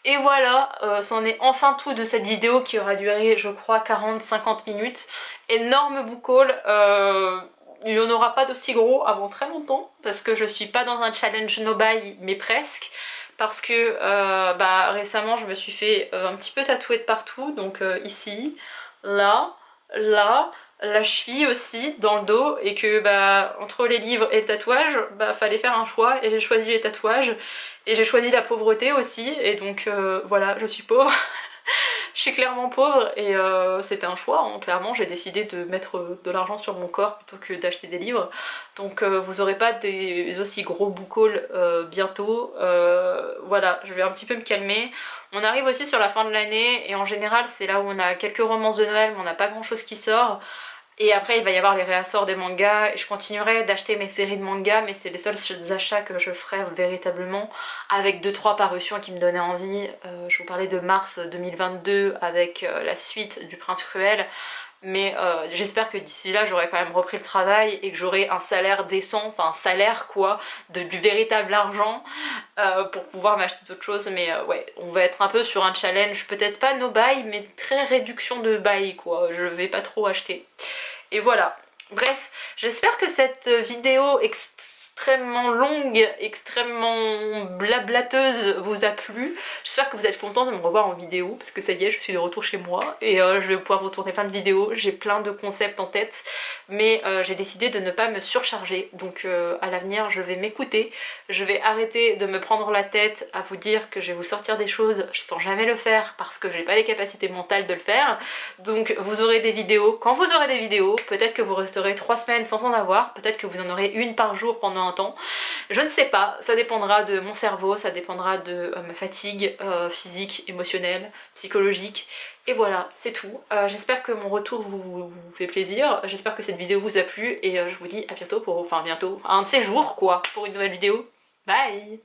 Et voilà, c'en est enfin tout de cette vidéo qui aura duré, je crois, 40-50 minutes. Énorme book haul, il n'y en aura pas d'aussi gros avant très longtemps, parce que je suis pas dans un challenge no buy, mais presque. Parce que bah, récemment je me suis fait un petit peu tatouer de partout, donc ici, là, la cheville aussi, dans le dos, et que bah, entre les livres et le tatouage, bah fallait faire un choix, et j'ai choisi les tatouages, et j'ai choisi la pauvreté aussi, et donc voilà, je suis pauvre. Je suis clairement pauvre et c'était un choix, hein. Clairement j'ai décidé de mettre de l'argent sur mon corps plutôt que d'acheter des livres. Donc vous aurez pas des aussi gros book haul bientôt. Voilà, je vais un petit peu me calmer. On arrive aussi sur la fin de l'année et en général c'est là où on a quelques romances de Noël mais on n'a pas grand chose qui sort. Et après il va y avoir les réassorts des mangas et je continuerai d'acheter mes séries de mangas, mais c'est les seuls achats que je ferai véritablement, avec 2-3 parutions qui me donnaient envie. Je vous parlais de mars 2022 avec la suite du Prince Cruel, mais j'espère que d'ici là j'aurai quand même repris le travail et que j'aurai un salaire décent, enfin un salaire quoi, du véritable argent pour pouvoir m'acheter d'autres choses. Mais ouais, on va être un peu sur un challenge, peut-être pas no buy mais très réduction de buy quoi, je vais pas trop acheter. Et voilà, bref, j'espère que cette vidéo extrêmement longue, extrêmement blablateuse vous a plu. J'espère que vous êtes contents de me revoir en vidéo, parce que ça y est, je suis de retour chez moi et je vais pouvoir vous tourner plein de vidéos. J'ai plein de concepts en tête, mais j'ai décidé de ne pas me surcharger, donc à l'avenir je vais m'écouter, je vais arrêter de me prendre la tête à vous dire que je vais vous sortir des choses sans jamais le faire, parce que j'ai pas les capacités mentales de le faire. Donc vous aurez des vidéos quand vous aurez des vidéos, peut-être que vous resterez 3 semaines sans en avoir, peut-être que vous en aurez une par jour pendant un temps, je ne sais pas, ça dépendra de mon cerveau, ça dépendra de ma fatigue physique, émotionnelle, psychologique. Et voilà, c'est tout. J'espère que mon retour vous fait plaisir, j'espère que cette vidéo vous a plu et je vous dis à bientôt pour, enfin bientôt, un de ces jours quoi, pour une nouvelle vidéo. Bye!